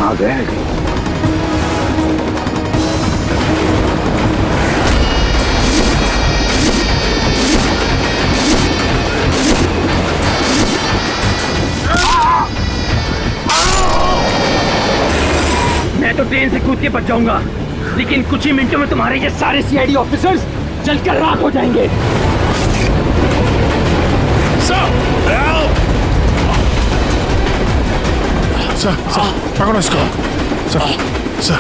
कहाँ गए हैं? मैं तो ट्रेन से कूद के बच जाऊंगा, लेकिन कुछ ही मिनटों में तुम्हारे ये सारे सीआईडी ऑफिसर्स जलकर राख हो जाएंगे। सर, पकड़ो इसको। सर।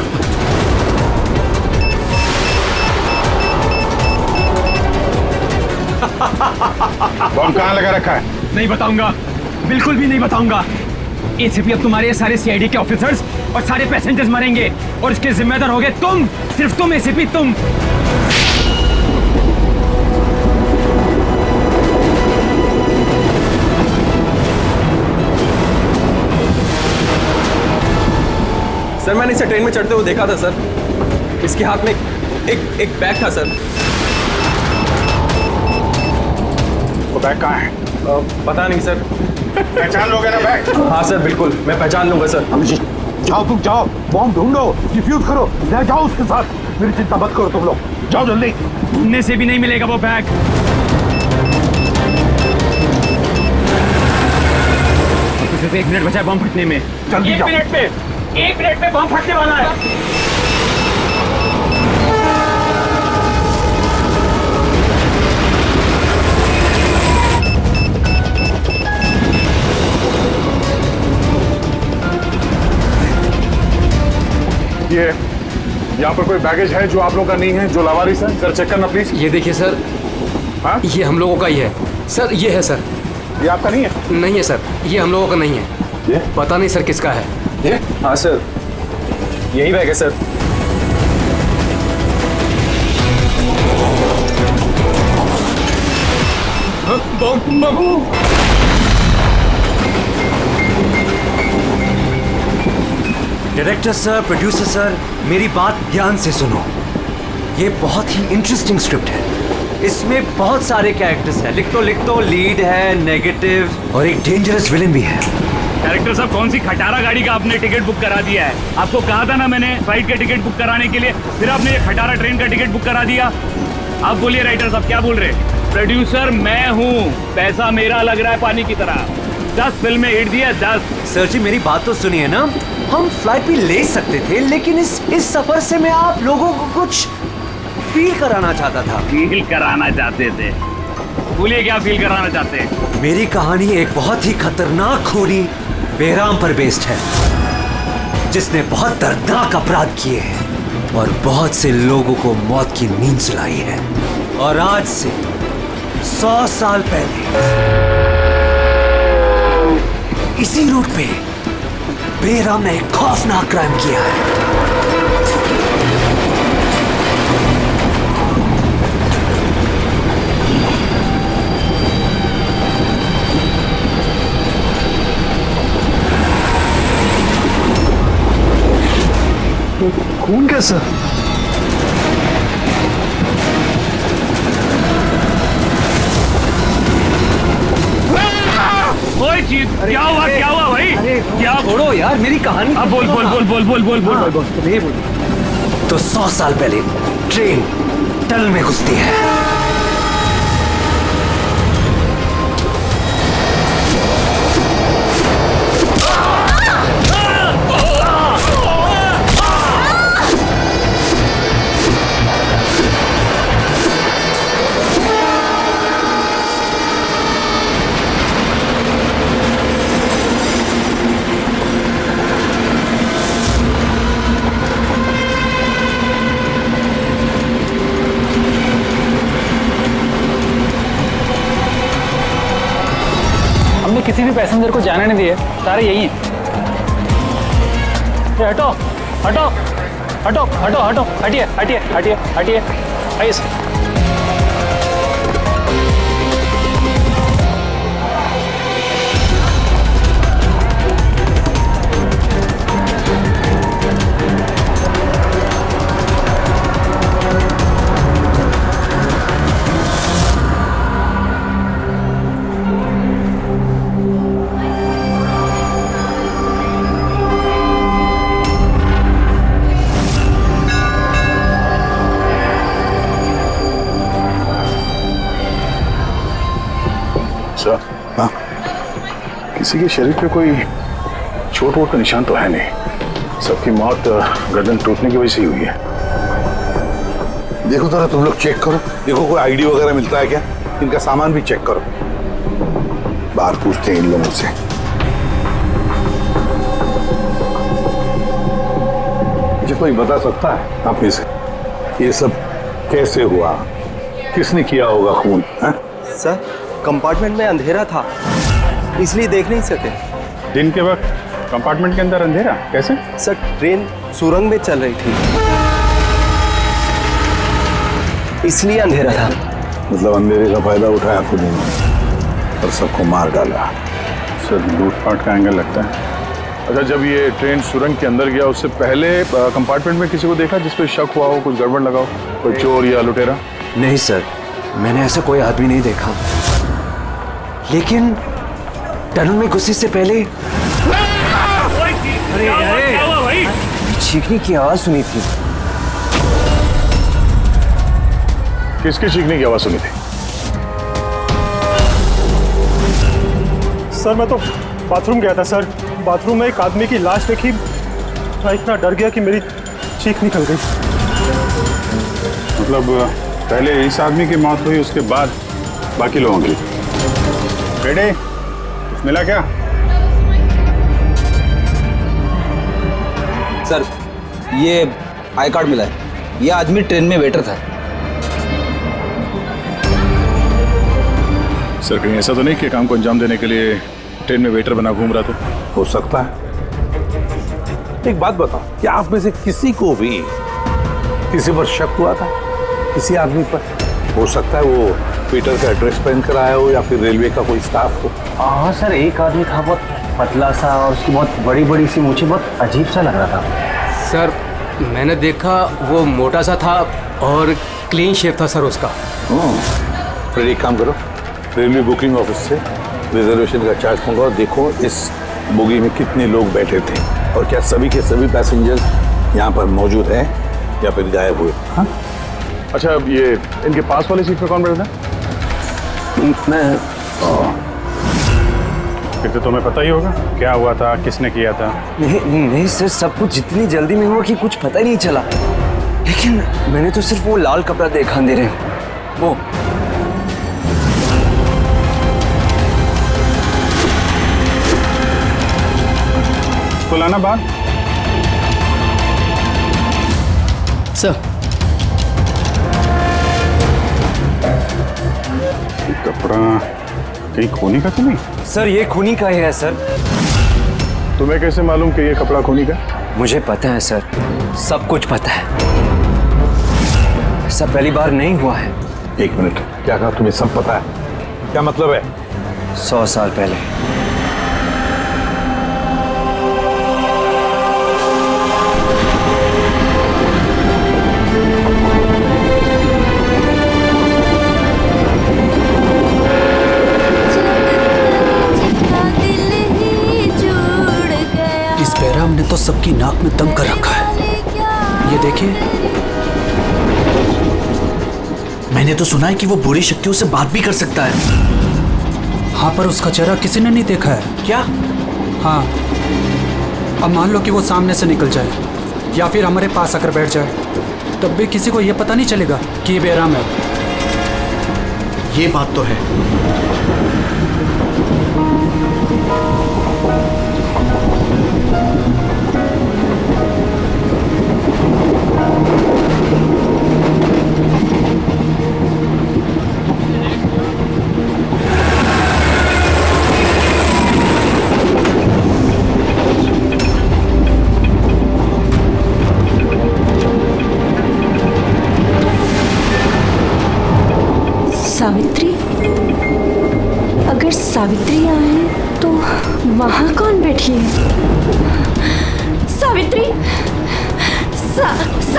बॉम्ब कहाँ लगा रखा है? नहीं बताऊंगा, बिल्कुल भी नहीं बताऊंगा। एसीपी अब तुम्हारे सारे सीआईडी के ऑफिसर्स और सारे पैसेंजर्स मरेंगे और इसके जिम्मेदार होगे तुम, सिर्फ तुम एसीपी, तुम। सर मैंने इसे ट्रेन में चढ़ते हुए देखा था सर। इसके हाथ में एक बैग था सर। वो बैग कहाँ है? पता नहीं सर। पहचान लोगे ना बैग? हाँ सर बिल्कुल, मैं पहचान लूंगा सर। जाओ तुम जाओ, बॉम्ब ढूंढो, डिफ्यूज करो, ले जाओ उसके साथ। मेरी चिंता मत करो तुम लोग, जाओ जल्दी। ढूंढने से भी नहीं मिलेगा वो बैग। सिर्फ 1 मिनट बचा है बॉम्ब फटने में। जल्दी जाओ। 1 मिनट में बॉम्ब फटने वाला है। ये यहाँ पर कोई बैगेज है जो आप लोग का नहीं है, जो लावारिस है? सर चेक करना प्लीज। ये देखिए सर। हाँ? ये हम लोगों का ही है सर। ये है सर। ये आपका नहीं है? नहीं है सर, ये हम लोगों का नहीं है। ये? पता नहीं सर किसका है। ये? हाँ सर, यही बैग है sir. Director sir, producer sir, मेरी बात ध्यान से सुनो। ये बहुत ही इंटरेस्टिंग स्क्रिप्ट है। इसमें बहुत सारे कैरेक्टर्स हैं। लिख तो लीड है, नेगेटिव और एक डेंजरस विलेन भी है। डायरेक्टर साहब, कौन सी खटारा गाड़ी का आपने टिकट बुक करा दिया है? आपको कहा था ना मैंने फ्लाइट का टिकट बुक कराने के लिए, फिर आपने ये खटारा ट्रेन का टिकट बुक करा दिया। आप बोलिए राइटर साहब, क्या बोल रहे? प्रोड्यूसर मैं हूँ, पैसा मेरा लग रहा है पानी की तरह। 10 फिल्में हिट दी है, 10। सर जी मेरी बात तो सुनिए ना। हम फ्लाइट भी ले सकते थे, लेकिन इस सफर से मैं आप लोगों को कुछ फील कराना चाहता था। फील कराना चाहते थे? बोलिए क्या फील कराना चाहते हैं? मेरी कहानी एक बहुत ही खतरनाक खूनी बेराम पर बेस्ड है, जिसने बहुत दर्दनाक अपराध किए हैं और बहुत से लोगों को मौत की नींद सुलाई है। और आज से 100 साल पहले इसी रूट पे बेराम ने एक खौफनाक क्राइम किया है। खून कैसा? क्या हुआ भाई? क्या? छोड़ो यार मेरी कहानी। अब बोल। तो 100 साल पहले ट्रेन टनल में घुसती है। किसी भी पैसेंजर को जाने नहीं दिए, सारे यही हैं। हटो हटो हटो हटो हटो, हटिए हटिए हटिए हटिए, आइए। किसी के शरीर पे कोई चोट वोट का निशान तो है नहीं। सबकी मौत गर्दन टूटने की वजह से ही हुई है। देखो जरा तुम लोग चेक करो, देखो कोई आईडी वगैरह मिलता है क्या, इनका सामान भी चेक करो। बाहर पूछते हैं इन लोगों से। मुझे कोई बता सकता है आप इसे ये सब कैसे हुआ, किसने किया होगा खून? सर कंपार्टमेंट में अंधेरा था इसलिए देख नहीं सके। दिन के वक्त कंपार्टमेंट के अंदर अंधेरा कैसे? सर ट्रेन सुरंग में चल रही थी इसलिए अंधेरा था। मतलब अंधेरे का फायदा उठाया खुद और सबको मार डाला। सर लूटपाट का एंगल लगता है। अच्छा, जब ये ट्रेन सुरंग के अंदर गया उससे पहले कंपार्टमेंट में किसी को देखा जिस पे शक हुआ हो, कुछ गड़बड़ लगा हो, कोई चोर या लुटेरा? नहीं सर, मैंने ऐसा कोई आदमी नहीं देखा, लेकिन टनल में घुसने से पहले चीखने की आवाज सुनी थी। किसके चीखने की आवाज सुनी थी? सर मैं तो बाथरूम गया था सर, बाथरूम में एक आदमी की लाश देखी, मैं इतना डर गया कि मेरी चीख निकल गई। मतलब पहले इस आदमी की मौत हुई, उसके बाद बाकी लोगों की। बेटे कुछ मिला क्या? सर ये आई कार्ड मिला है, ये आदमी ट्रेन में वेटर था। सर कहीं ऐसा तो नहीं कि काम को अंजाम देने के लिए ट्रेन में वेटर बना घूम रहा था? हो सकता है। एक बात बताओ, क्या आप में से किसी को भी किसी पर शक हुआ था, किसी आदमी पर? हो सकता है वो पीटर का एड्रेस पहन कर आया हो या फिर रेलवे का कोई स्टाफ हो। हाँ सर, एक आदमी था बहुत पतला सा और उसकी बहुत बड़ी बड़ी सी मूछें, बहुत अजीब सा लग रहा था। सर मैंने देखा वो मोटा सा था और क्लीन शेव था सर उसका। फिर एक काम करो, रेलवे बुकिंग ऑफिस से रिजर्वेशन का चार्ज मंगाओ, देखो इस बोगी में कितने लोग बैठे थे और क्या सभी के सभी पैसेंजर्स यहाँ पर मौजूद हैं या फिर गायब हुए। हाँ? अच्छा, अब ये इनके पास वाली सीट पे कौन बैठा था? मैं फिर तो तुम्हें पता ही होगा क्या हुआ था, किसने किया था। नहीं सर, सब कुछ जितनी जल्दी में हुआ कि कुछ पता ही नहीं चला, लेकिन मैंने तो सिर्फ वो लाल कपड़ा देखा अंधेरे में। वो लाना बात सर। कपड़ा कहीं खूनी का तो नहीं? सर ये खूनी का ही है सर। तुम्हें कैसे मालूम कि ये कपड़ा खूनी का? मुझे पता है सर, सब कुछ पता है। ऐसा पहली बार नहीं हुआ है। एक मिनट, क्या कहा? तुम्हें सब पता है? क्या मतलब है? 100 साल पहले हमने तो सबकी नाक में दम कर रखा है। ये देखिए, मैंने तो सुना है कि वो बुरी शक्तियों से बात भी कर सकता है। हाँ पर उसका चेहरा किसी ने नहीं देखा है। क्या? हाँ, अब मान लो कि वो सामने से निकल जाए या फिर हमारे पास आकर बैठ जाए, तब भी किसी को ये पता नहीं चलेगा कि ये बेराम है। ये बात तो है। सावित्री? अगर सावित्री आए तो वहाँ कौन बैठी है? सावित्री! सावित्री!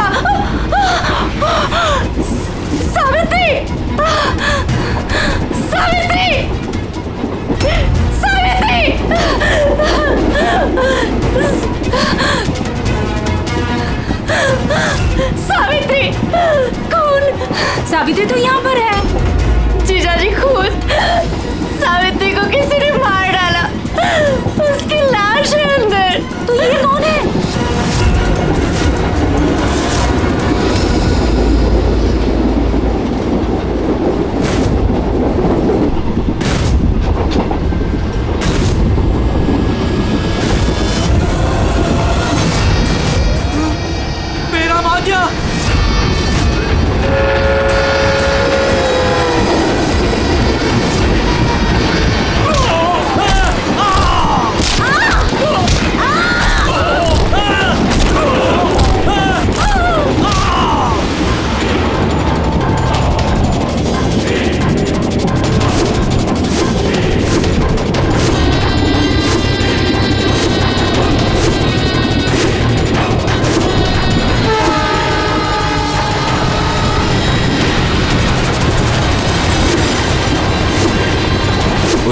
सावित्री! सावित्री! सावित्री! कौन? सावित्री तो यहाँ पर है। जीजाजी खुद सावित्री को किसी ने मार डाला।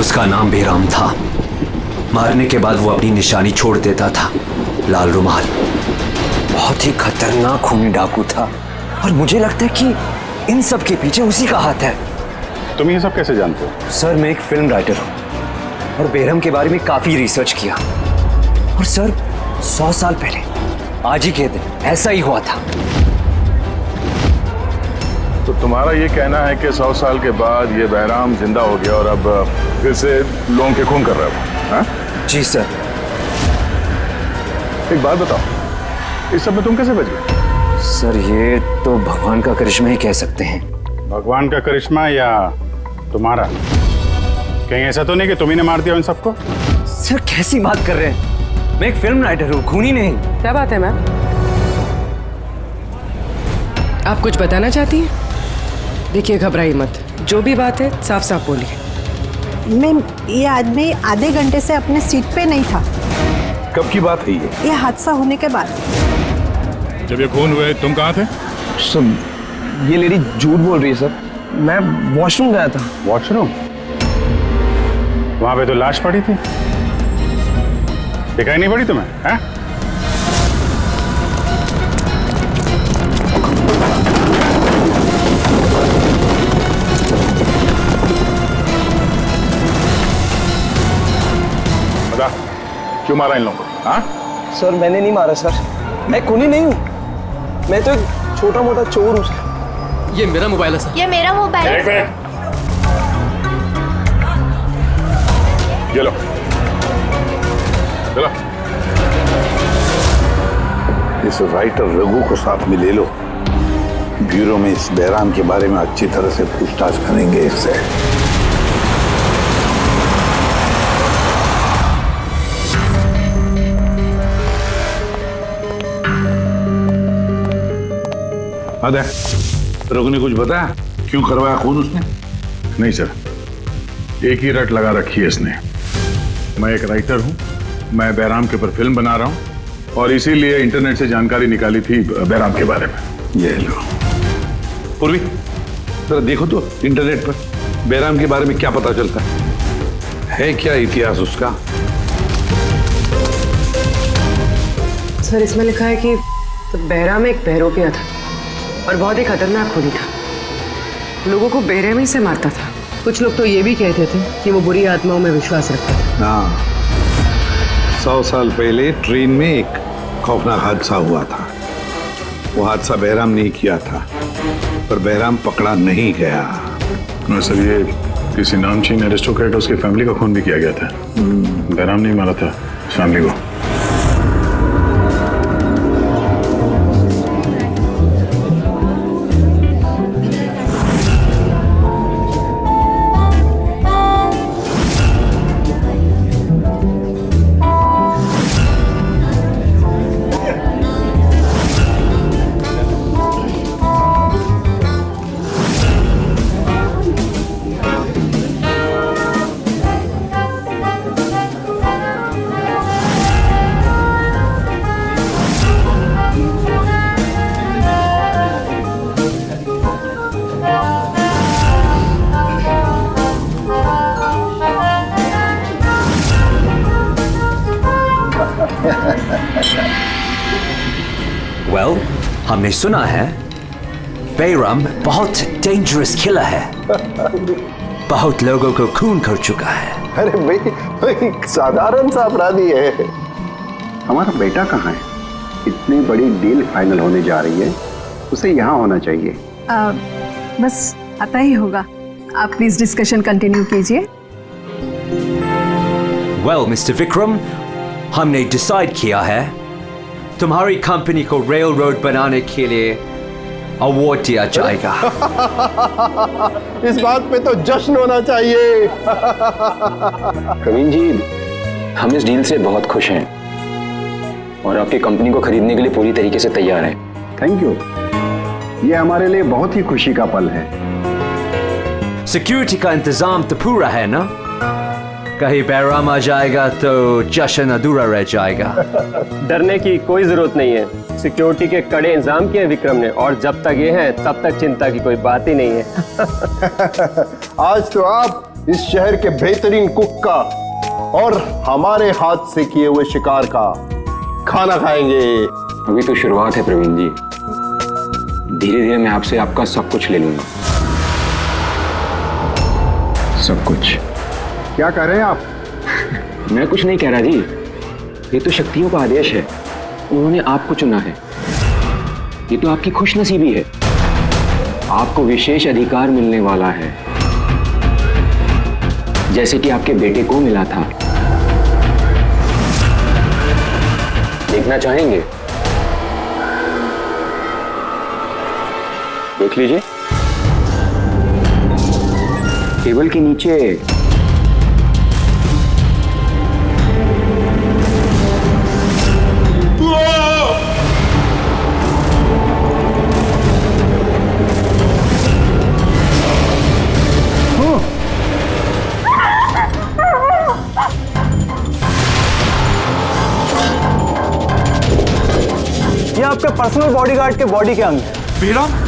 उसका नाम बेराम था। मारने के बाद वो अपनी निशानी छोड़ देता था, लाल रुमाल। बहुत ही खतरनाक खूनी डाकू था और मुझे लगता है कि इन सब के पीछे उसी का हाथ है। तुम ये सब कैसे जानते हो? सर मैं एक फिल्म राइटर हूँ और बेरहम के बारे में काफी रिसर्च किया। और सर 100 साल पहले आज ही के दिन ऐसा ही हुआ था। तो तुम्हारा ये कहना है कि 100 साल के बाद ये बहराम जिंदा हो गया और अब फिर से लोगों के खून कर रहा है वो? जी सर। एक बात बताओ, इस सब में तुम कैसे बच गए? सर ये तो भगवान का करिश्मा ही कह सकते हैं। भगवान का करिश्मा या तुम्हारा? कहीं ऐसा तो नहीं कि तुम्ही ने मार दिया उन सबको? सर कैसी बात कर रहे हैं? मैं एक फिल्म राइटर हूँ, खूनी नहीं। क्या बात है मैम? आप कुछ बताना चाहती हैं? देखिए घबराइए मत, जो भी बात है साफ साफ बोलिए। मैम ये आदमी आधे घंटे से अपने सीट पे नहीं था। कब की बात है ये हादसा होने के बाद। जब ये खून हुए तुम कहाँ थे? सर ये लेडी झूठ बोल रही है सर। मैं वॉशरूम गया था। वॉशरूम? वहां पे तो लाश पड़ी थी, दिखाई नहीं पड़ी तुम्हें? हैं? बता क्यों मारा इन लोगों को? हाँ? सर मैंने नहीं मारा सर, मैं खूनी नहीं हूँ, मैं तो एक छोटा मोटा चोर हूँ सर। ये मेरा मोबाइल है सर। ये मेरा मोबाइल है। एक मिनट, ये लो, चलो। इस राइटर रघु को साथ में ले लो, ब्यूरो में इस बहराम के बारे में अच्छी तरह से पूछताछ करेंगे इससे। अरे रघु ने कुछ बताया क्यों करवाया खून उसने? नहीं सर, एक ही रट लगा रखी है इसने। मैं एक राइटर हूँ, मैं बहराम के ऊपर फिल्म बना रहा हूँ और इसीलिए इंटरनेट से जानकारी निकाली थी बहराम के बारे में। ये लो पूर्वी, जरा देखो तो इंटरनेट पर बहराम के बारे में क्या पता चलता है क्या इतिहास उसका? सर इसमें लिखा है कि तो बहराम एक बहरूपिया था और बहुत ही खतरनाक खूनी था। लोगों को बेरहमी से मारता था। कुछ लोग तो ये भी कहते थे कि वो बुरी आत्माओं में विश्वास रखता था। हाँ, 100 साल पहले ट्रेन में एक खौफनाक हादसा हुआ था। वो हादसा बहराम ने किया था, पर बहराम पकड़ा नहीं गया। सर ये किसी नामचीन एरिस्टोक्रेट उसकी फैमिली का खून भी किया गया था। बहराम नहीं मारा था फैमिली को। वेल, हमने सुना है बेरहम बहुत डेंजरस किलर है। बहुत लोगों को खून कर चुका है। अरे भाई साधारण सा अपराधी है। हमारा बेटा कहाँ है? इतनी बड़ी डील फाइनल होने जा रही है, उसे यहाँ होना चाहिए। बस आता ही होगा। आप प्लीज डिस्कशन कंटिन्यू कीजिए। वेल मिस्टर विक्रम, हमने डिसाइड किया है तुम्हारी कंपनी को रेल रोड बनाने के लिए अवार्ड दिया जाएगा। इस बात पे तो जश्न होना चाहिए। प्रवीण जी, हम इस डील से बहुत खुश हैं और आपकी कंपनी को खरीदने के लिए पूरी तरीके से तैयार हैं। थैंक यू, ये हमारे लिए बहुत ही खुशी का पल है। सिक्योरिटी का इंतजाम तो पूरा है ना? कहीं बहराम आ जाएगा तो जश्न अधूरा रह जाएगा। डरने की कोई जरूरत नहीं है, सिक्योरिटी के कड़े इंतजाम किए विक्रम ने, और जब तक ये है तब तक चिंता की कोई बात ही नहीं है। आज तो आप इस शहर के बेहतरीन कुक का और हमारे हाथ से किए हुए शिकार का खाना खाएंगे। अभी तो शुरुआत है प्रवीण जी, धीरे धीरे मैं आपसे आपका सब कुछ ले लूंगा। सब कुछ। क्या कह रहे हैं आप? मैं कुछ नहीं कह रहा जी, ये तो शक्तियों का आदेश है, उन्होंने आपको चुना है। ये तो आपकी खुशनसीबी है, आपको विशेष अधिकार मिलने वाला है, जैसे कि आपके बेटे को मिला था। देखना चाहेंगे? देख लीजिए, टेबल के नीचे ये आपके पर्सनल बॉडीगार्ड के बॉडी के अंग हैं। बेराम?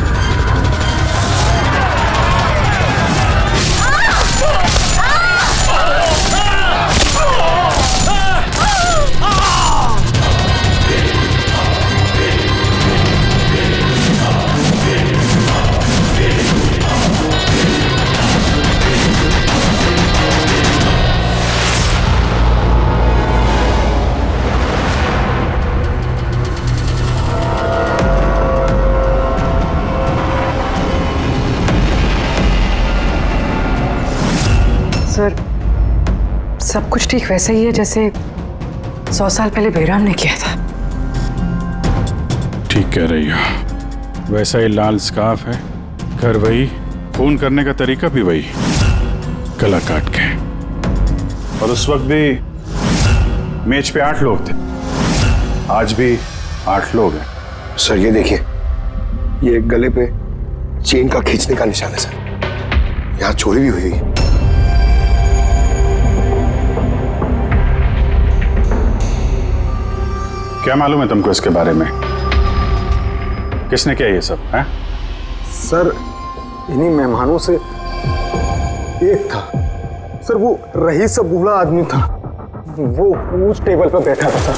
सर, सब कुछ ठीक वैसा ही है जैसे 100 साल पहले बेराम ने किया था। ठीक कह रही हो, वैसा ही लाल स्कार्फ है, घर वही, खून करने का तरीका भी वही, गला काट के। और उस वक्त भी मेज पे 8 लोग थे, आज भी 8 लोग हैं। सर ये देखिए, ये गले पे चेन का खींचने का निशान है सर, यहाँ चोरी भी हुई है। क्या मालूम है तुमको इसके बारे में? किसने किया ये सब है? सर इन्हीं मेहमानों से एक था सर, वो रईस सा बूढ़ा आदमी था, वो उस टेबल पर बैठा था सर।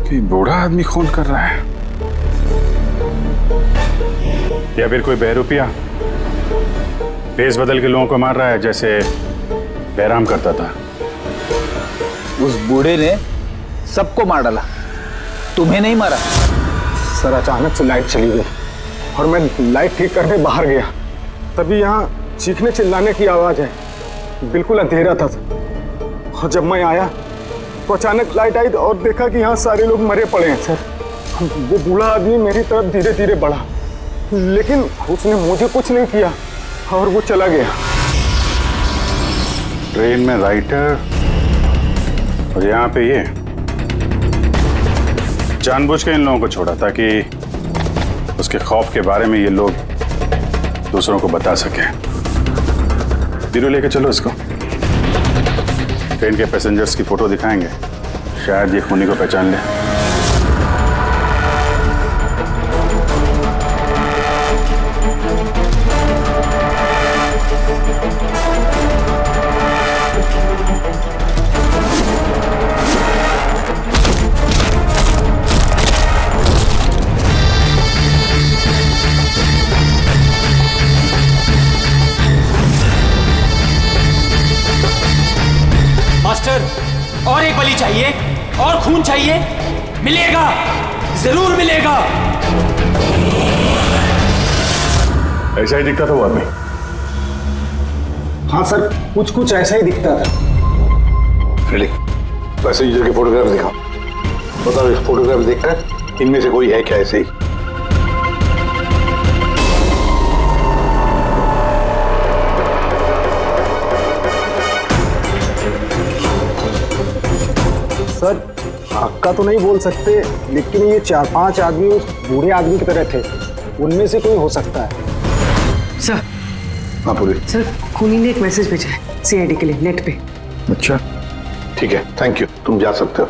कि बूढ़ा आदमी खून कर रहा है या फिर कोई बहरूपिया भेस बदल के लोगों को मार रहा है जैसे बैराम करता था? उस बूढ़े ने सबको मार डाला, तुम्हें नहीं मारा। सर अचानक से लाइट चली गई और मैं लाइट ठीक करने बाहर गया, तभी यहाँ चीखने चिल्लाने की आवाज है, बिल्कुल अंधेरा था सर। और जब मैं आया तो अचानक लाइट आई और देखा कि यहाँ सारे लोग मरे पड़े हैं सर। वो बूढ़ा आदमी मेरी तरफ धीरे धीरे बढ़ा, लेकिन उसने मुझे कुछ नहीं किया और वो चला गया। ट्रेन में राइटर और यहाँ पे ये जानबूझ के इन लोगों को छोड़ा ताकि उसके खौफ के बारे में ये लोग दूसरों को बता सके। बीरू लेके चलो इसको, ट्रेन के पैसेंजर्स की फोटो दिखाएंगे, शायद ये खूनी को पहचान ले। मास्टर, और एक बलि चाहिए, और खून चाहिए, मिलेगा, जरूर मिलेगा। ऐसा ही दिखता था वो आदमी? हाँ सर, कुछ कुछ ऐसा ही दिखता था। पैसेंजर के फोटोग्राफ दिखाओ, बताओ इस फोटोग्राफ देखकर इनमें से कोई है क्या ऐसे ही? सर पक्का तो नहीं बोल सकते, लेकिन ये 4-5 आदमी उस बूढ़े आदमी की तरह थे, उनमें से कोई हो सकता है। सर, हाँ पूरी। सर खूनी ने एक मैसेज भेजा है सीआईडी के लिए नेट पे। अच्छा ठीक है, थैंक यू, तुम जा सकते हो।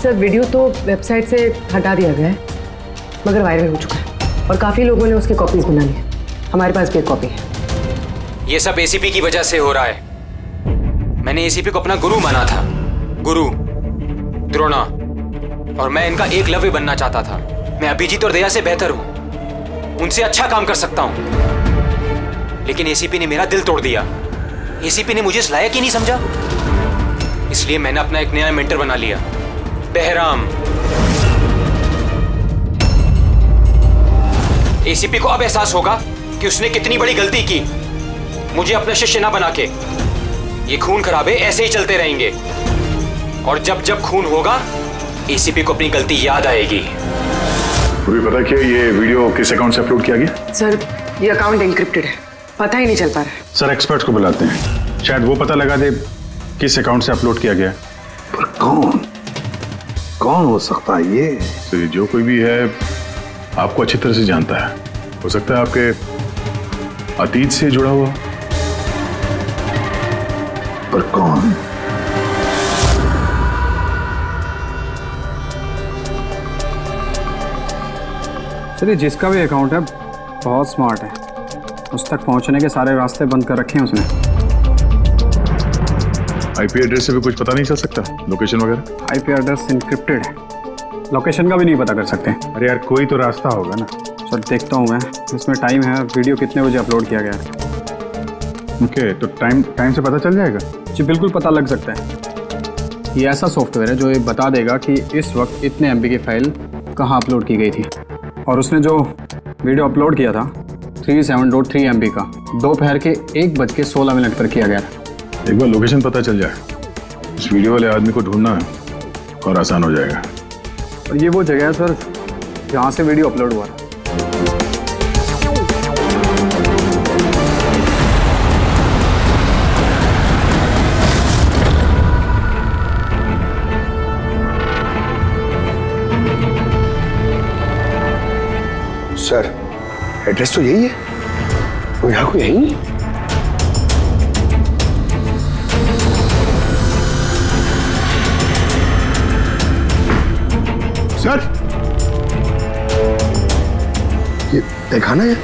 सर वीडियो तो वेबसाइट से हटा दिया गया है, मगर वायरल हो चुका है और काफ़ी लोगों ने उसकी कॉपीज बना ली है। हमारे पास भी एक कॉपी है। ये सब एसीपी की वजह से हो रहा है। मैंने एसीपी को अपना गुरु माना था, गुरु द्रोणा, और मैं इनका एकलव्य बनना चाहता था। मैं अभिजीत और दया से बेहतर हूं, उनसे अच्छा काम कर सकता हूं, लेकिन एसीपी ने मेरा दिल तोड़ दिया। एसीपी ने मुझे इस लायक ही नहीं समझा, इसलिए मैंने अपना एक नया मेंटर बना लिया, बहराम। एसीपी को अब एहसास होगा कि उसने कितनी बड़ी गलती की, मुझे अपना शिष्य ना बना के। ये खून खराबे ऐसे ही चलते रहेंगे, और जब जब खून होगा एसीपी को अपनी गलती याद आएगी। तुम्हें पता क्या ये वीडियो किस अकाउंट से अपलोड किया गया? सर ये अकाउंट इंक्रिप्टेड है, पता ही नहीं चल पा रहा है। सर एक्सपर्ट्स को बुलाते हैं, शायद वो पता लगा दे किस अकाउंट से अपलोड किया गया। पर कौन हो सकता है ये? तो ये जो कोई भी है आपको अच्छी तरह से जानता है, हो सकता है आपके अतीत से जुड़ा हुआ। पर कौन? चलिए, जिसका भी अकाउंट है बहुत स्मार्ट है, उस तक पहुंचने के सारे रास्ते बंद कर रखे हैं उसने। आईपी एड्रेस से भी कुछ पता नहीं चल सकता, लोकेशन वगैरह? आईपी एड्रेस इंक्रिप्टेड है, लोकेशन का भी नहीं पता कर सकते। अरे यार कोई तो रास्ता होगा ना। सर देखता हूँ मैं, इसमें टाइम है, वीडियो कितने बजे अपलोड किया गया है। ओके, तो टाइम से पता चल जाएगा? जी बिल्कुल पता लग सकता है। ये ऐसा सॉफ्टवेयर है जो ये बता देगा कि इस वक्त इतने MB की फाइल कहाँ अपलोड की गई थी, और उसने जो वीडियो अपलोड किया था 37.3 MB का, दोपहर के 1:16 पर किया गया था। एक बार लोकेशन पता चल जाए, इस वीडियो वाले आदमी को ढूंढना और आसान हो जाएगा। और ये वो जगह है सर जहाँ से वीडियो अपलोड हुआ था। सर एड्रेस तो यही है, वो यहाँ को यही नहीं। सर ये दिखाना है,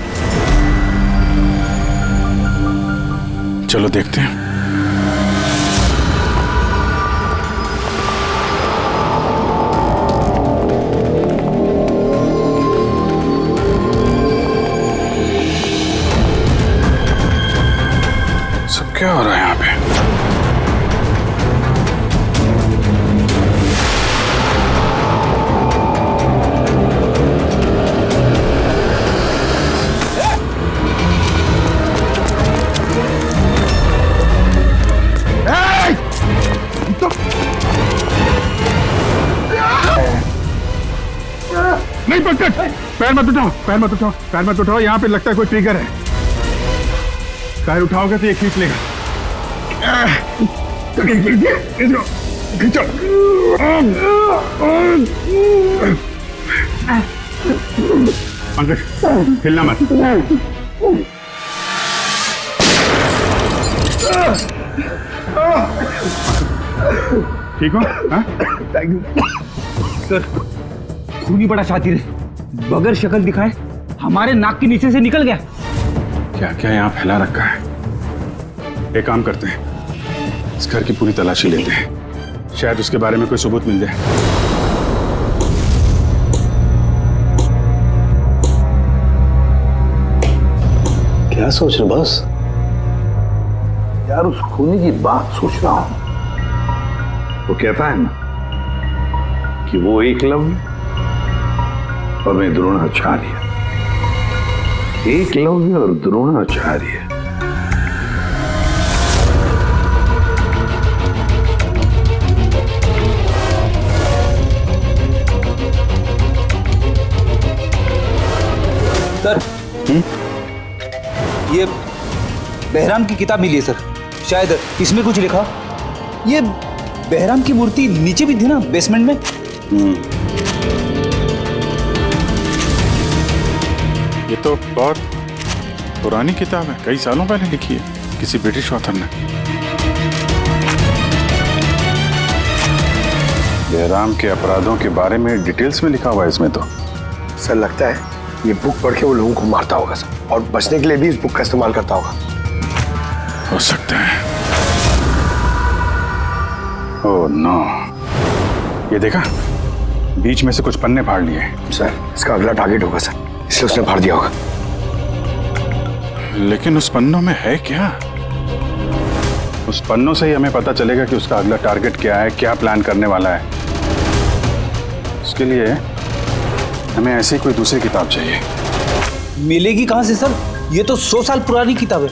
चलो देखते हैं। सब क्या हो रहा है यहाँ पे? नहीं पकड़, पैर मत उठाओ, पैर मत उठाओ, पैर मत उठाओ। यहाँ पे लगता है कोई ट्रिगर है, पैर उठाओगे तो ये खींच लेगा। खींचो। पंकज हिलना मत। ठीक हो? Thank you sir. खूनी बड़ा शातिर है, बगैर शक्ल दिखाए हमारे नाक के नीचे से निकल गया। क्या क्या यहाँ फैला रखा है? एक काम करते हैं, इस घर की पूरी तलाशी लेते हैं, शायद उसके बारे में कोई सबूत मिल जाए। क्या सोच रहे बस? यार उस खूनी की बात सोच रहा हूं। वो कहता है ना कि वो एकलव्य और मैं द्रोणाचार्य। एकलव्य और द्रोणाचार्य। सर ये बहराम की किताब मिली है सर, शायद इसमें कुछ लिखा। ये बहराम की मूर्ति नीचे भी थी ना बेसमेंट में। ये तो बहुत पुरानी किताब है, कई सालों पहले लिखी है किसी ब्रिटिश ऑथर ने। बेहराम के अपराधों के बारे में डिटेल्स में लिखा हुआ है इसमें तो। सर लगता है ये बुक पढ़ के वो लोगों को मारता होगा सर, और बचने के लिए भी इस बुक का इस्तेमाल करता होगा। हो सकता है। ओह नो, ये देखा, बीच में से कुछ पन्ने फाड़ लिए। सर इसका अगला टारगेट होगा सर, इसलिए उसने फाड़ दिया होगा। लेकिन उस पन्नों में है क्या? उस पन्नों से ही हमें पता चलेगा कि उसका अगला टारगेट क्या है, क्या प्लान करने वाला है। उसके लिए हमें ऐसी कोई दूसरी किताब चाहिए। मिलेगी कहाँ से सर? ये तो 100 साल पुरानी किताब है।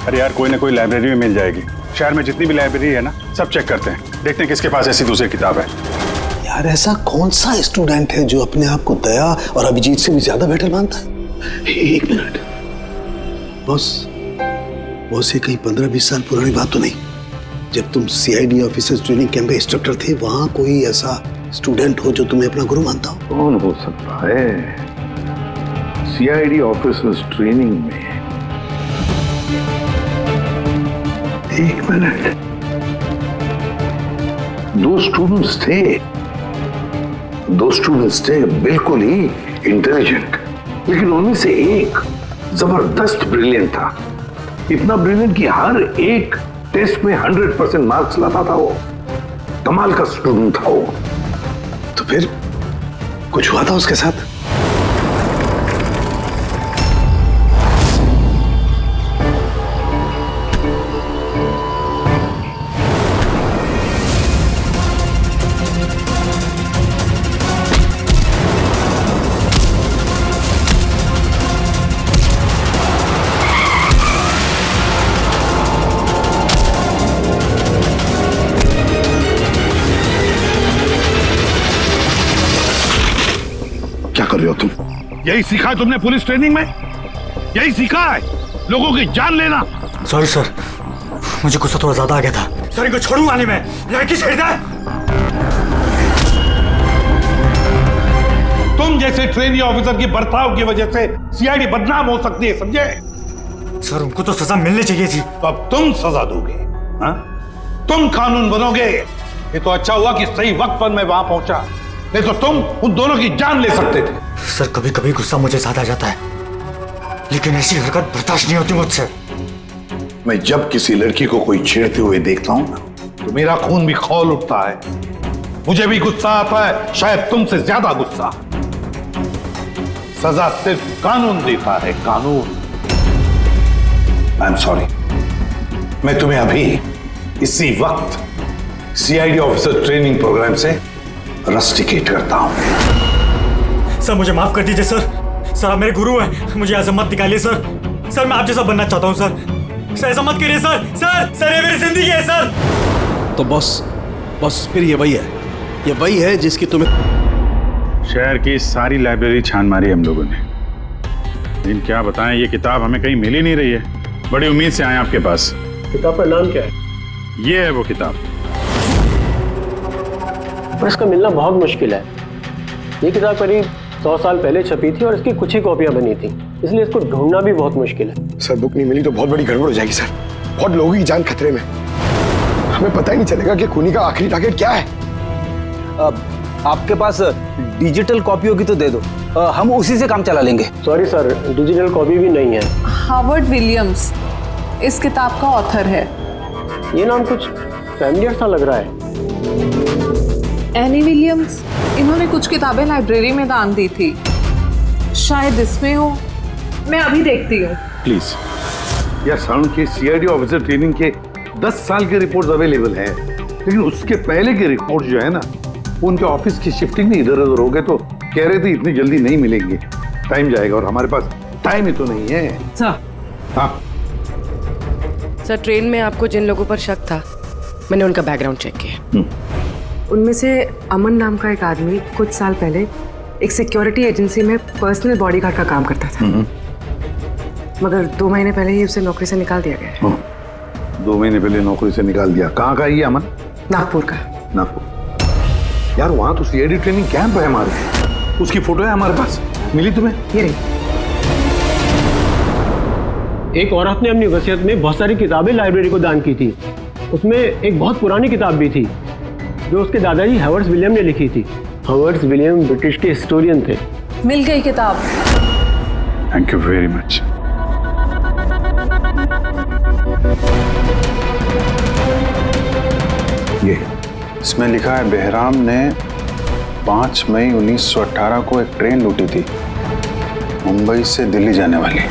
अरे यार, कोई ना कोई लाइब्रेरी में मिल जाएगी। शहर में जितनी भी लाइब्रेरी है ना, सब चेक करते हैं, देखते हैं किसके पास ऐसी दूसरी किताब है। यार ऐसा कौन सा स्टूडेंट है जो अपने आप को दया और अभिजीत से भी ज्यादा बेटर मानता है? एक मिनट बॉस, ये कहीं 15-20 साल पुरानी बात तो नहीं? जब तुम सीआईडी ऑफिसर्स ट्रेनिंग कैंप में इंस्ट्रक्टर थे, वहां कोई ऐसा स्टूडेंट हो जो तुम्हें अपना गुरु मानता हो? कौन हो सकता है? सीआईडी ऑफिसर्स ट्रेनिंग में, एक मिनट, 2 स्टूडेंट्स थे बिल्कुल ही इंटेलिजेंट, लेकिन उनमें से एक जबरदस्त ब्रिलियंट था। इतना ब्रिलियंट कि हर एक टेस्ट में 100% मार्क्स लाता था। वो कमाल का स्टूडेंट था वो। तो फिर कुछ हुआ था उसके साथ? क्या कर रहे हो तुम? यही सीखा है तुमने पुलिस ट्रेनिंग में? यही सीखा है लोगों की जान लेना? सॉरी सर, मुझे गुस्सा थोड़ा ज्यादा आ गया था। सर इनको छोड़ूंगा नहीं मैं, लड़की छेड़ दे। तुम जैसे ट्रेनी ऑफिसर की बर्ताव की वजह से सीआईडी बदनाम हो सकती है, समझे? सर उनको तो सजा मिलनी चाहिए थी। तो अब तुम सजा दोगे? हाँ? तुम कानून बनोगे? ये तो अच्छा हुआ कि सही वक्त पर मैं वहां पहुंचा, नहीं तो तुम उन दोनों की जान ले सकते थे। सर कभी कभी गुस्सा मुझे ज्यादा आ जाता है, लेकिन ऐसी हरकत बर्दाश्त नहीं होती मुझसे। मैं जब किसी लड़की को कोई छेड़ते हुए देखता हूं ना, तो मेरा खून भी खौल उठता है। मुझे भी गुस्सा आता है, शायद तुमसे ज्यादा गुस्सा। सजा सिर्फ कानून देता है, कानून। आई एम सॉरी, मैं तुम्हें अभी इसी वक्त सीआईडी ऑफिसर ट्रेनिंग प्रोग्राम से रस्टिकेट करता हूं। सर मुझे माफ कर दीजिए सर। सर आप मेरे गुरु हैं, मुझे ऐसा मत निकालिए सर। सर मैं आप जैसा बनना चाहता हूं सर। सर ऐसा मत करिए सर। सर ये मेरी जिंदगी है सर। तो बॉस फिर ये वही है जिसकी तुम्हें। शहर की सारी लाइब्रेरी छान मारी हम लोगों ने, लेकिन क्या बताएं, ये किताब हमें कहीं मिल ही नहीं रही है। बड़ी उम्मीद से आए आपके पास। किताब का नाम क्या है? ये है वो किताब। पर इसका मिलना बहुत मुश्किल है। ये किताब करीब 100 साल पहले छपी थी और इसकी कुछ ही कॉपियां बनी थी, इसलिए इसको ढूंढना भी बहुत मुश्किल है। सर बुक नहीं मिली तो बहुत बड़ी गड़बड़ हो जाएगी सर। बहुत लोगों की जान खतरे में, हमें पता ही नहीं चलेगा कि खूनी का आखिरी टारगेट क्या है। आपके पास डिजिटल कॉपी होगी तो दे दो, हम उसी से काम चला लेंगे। सॉरी सर, डिजिटल कॉपी भी नहीं है। हार्वर्ड विलियम्स इस किताब का ऑथर है। ये नाम कुछ फैमिलियर सा लग रहा है। एनी विलियम्स, इन्होंने कुछ किताबें लाइब्रेरी में दान दी थी, शायद इसमें हो। मैं अभी देखती हूँ। प्लीज। यार साउंड के सीआईडी ऑफिसर ट्रेनिंग के 10 साल के रिपोर्ट्स अवेलेबल हैं, लेकिन उसके पहले के रिपोर्ट जो है ना, उनके ऑफिस की शिफ्टिंग में इधर उधर हो गए, तो कह रहे थे इतनी जल्दी नहीं मिलेंगे, टाइम जाएगा, और हमारे पास टाइम ही तो नहीं है। सर। हाँ सर, ट्रेन में आपको जिन लोगों पर शक था, मैंने उनका बैकग्राउंड चेक किया। उनमें से अमन नाम का एक आदमी कुछ साल पहले एक सिक्योरिटी एजेंसी में पर्सनल बॉडीगार्ड का काम करता था, मगर 2 महीने पहले ही उसे नौकरी से निकाल दिया गया। 2 महीने पहले नौकरी से निकाल दिया। कहाँ का ये अमन? नागपुर का। नागपुर। यार वहां तो सीआईडी ट्रेनिंग कैंप है हमारे, उसकी फोटो है हमारे पास, मिली तुम्हें? ये रही। एक औरत ने अपनी वसीयत में बहुत सारी किताबें लाइब्रेरी को दान की थी, उसमें एक बहुत पुरानी किताब भी थी। जो उसके दादाजी हॉवर्ड विलियम ने लिखी थी। हॉवर्ड विलियम ब्रिटिश के हिस्टोरियन थे। मिल गई किताब। Thank you very much. ये इसमें लिखा है बेहराम ने 5 मई 1918 को एक ट्रेन लूटी थी, मुंबई से दिल्ली जाने वाली।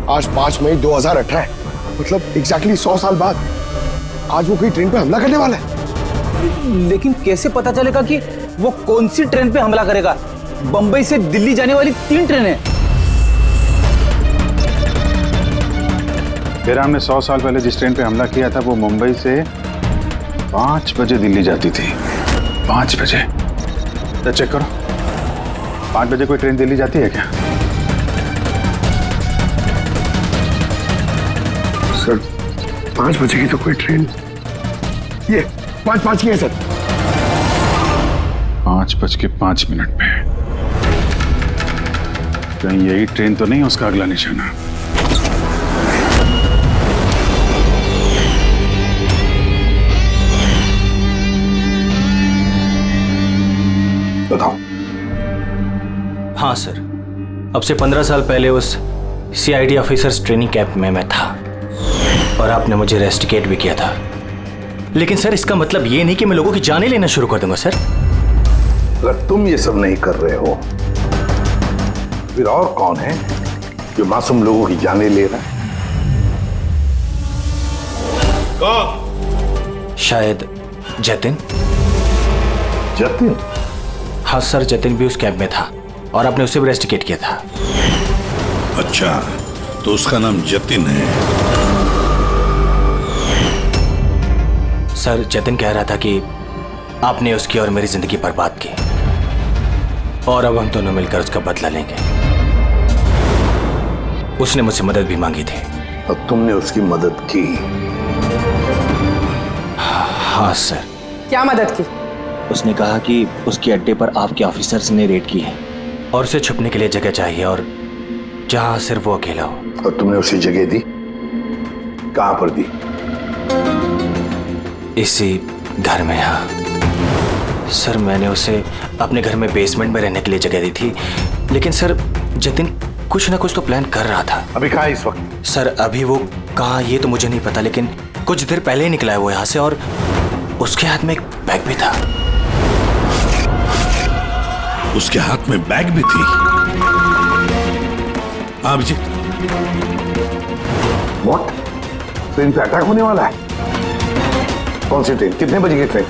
आज 5 मई 2018 है, मतलब एग्जैक्टली 100 साल बाद आज वो कोई ट्रेन पे हमला करने वाला है। लेकिन कैसे पता चलेगा कि वो कौन सी ट्रेन पे हमला करेगा? बंबई से दिल्ली जाने वाली 3 ट्रेनें। बेहराम ने 100 साल पहले जिस ट्रेन पे हमला किया था वो मुंबई से 5 बजे दिल्ली जाती थी। 5 बजे। तो चेक करो, 5 बजे कोई ट्रेन दिल्ली जाती है क्या? सर 5 बजे की तो कोई ट्रेन, ये 5:05 की है सर। 5:05 पे कहीं यही ट्रेन तो नहीं उसका अगला निशाना? बताओ। हाँ सर, अब से 15 साल पहले उस CID ऑफिसर्स ट्रेनिंग कैंप में मैं था और आपने मुझे रेस्टिकेट भी किया था। लेकिन सर इसका मतलब ये नहीं कि मैं लोगों की जानें लेना शुरू कर दूंगा सर। अगर तुम ये सब नहीं कर रहे हो फिर और कौन है जो मासूम लोगों की जानें ले रहा है? शायद जतिन। जतिन? हाँ सर, जतिन भी उस कैंप में था और आपने उसे भी रेस्टिकेट किया था। अच्छा, तो उसका नाम जतिन है? सर जतिन कह रहा था कि आपने उसकी और मेरी जिंदगी बर्बाद की और अब हम दोनों मिलकर उसका बदला लेंगे। उसने मुझसे मदद भी मांगी थी। और तुमने उसकी मदद की? हाँ सर। क्या मदद की? उसने कहा कि उसके अड्डे पर आपके ऑफिसर्स ने रेड की है और उसे छुपने के लिए जगह चाहिए और जहां सिर्फ वो अकेला हो। और तुमने उसे जगह दी? कहां पर दी? इसी घर में। हाँ सर, मैंने उसे अपने घर में बेसमेंट में रहने के लिए जगह दी थी। लेकिन सर जतिन कुछ ना कुछ तो प्लान कर रहा था। अभी कहाँ है इस वक्त? सर अभी वो कहाँ ये तो मुझे नहीं पता, लेकिन कुछ देर पहले ही निकला है वो यहाँ से और उसके हाथ में एक बैग भी था। उसके हाथ में बैग भी थी? अभिजीत, व्हाट? ट्रेन पे अटैक होने वाला है? कौन सी ट्रेन? कितने बजे की ट्रेन?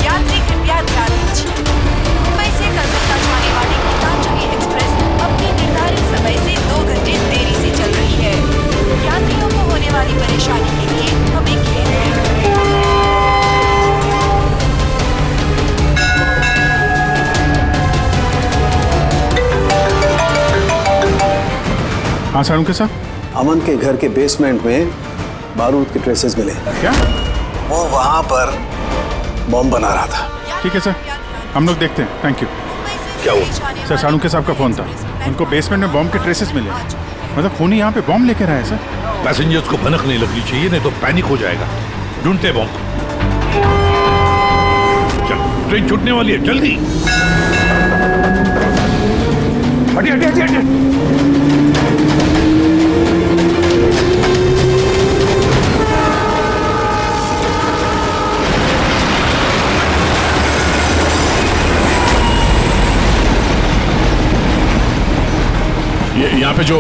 यात्री कृपया ध्यान दीजिए, मुंबई से कलकत्ता जाने वाली गीतांजलि एक्सप्रेस अपने निर्धारित समय से 2 घंटे हाँ सारू के साथ अमन के घर के बेसमेंट में बारूद के ट्रेसेस मिले। क्या? वो वहां पर बॉम्ब बना रहा था। ठीक है सर, हम लोग देखते हैं। Thank you. क्या हुआ? सर सारू के साहब का फोन था, उनको बेसमेंट में बॉम्ब के ट्रेसेस मिले। मतलब खूनी यहाँ पे बॉम्ब लेकर आया सर। पैसेंजर्स को भनक नहीं लगनी चाहिए, नहीं तो पैनिक हो जाएगा। ढूंढते बॉम्ब। चल, ट्रेन छूटने वाली है, जल्दी। हटिए हटिए हटिए हटिए। यहाँ पे जो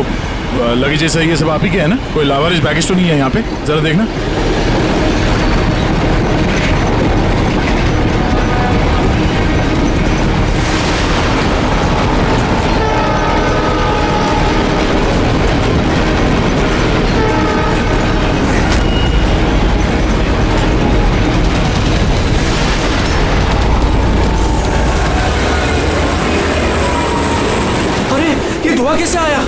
लगेज है ये सब आप ही के है ना? कोई लावारिस बैगेज तो नहीं है यहाँ पे? जरा देखना। अरे ये धुआं कैसे आया?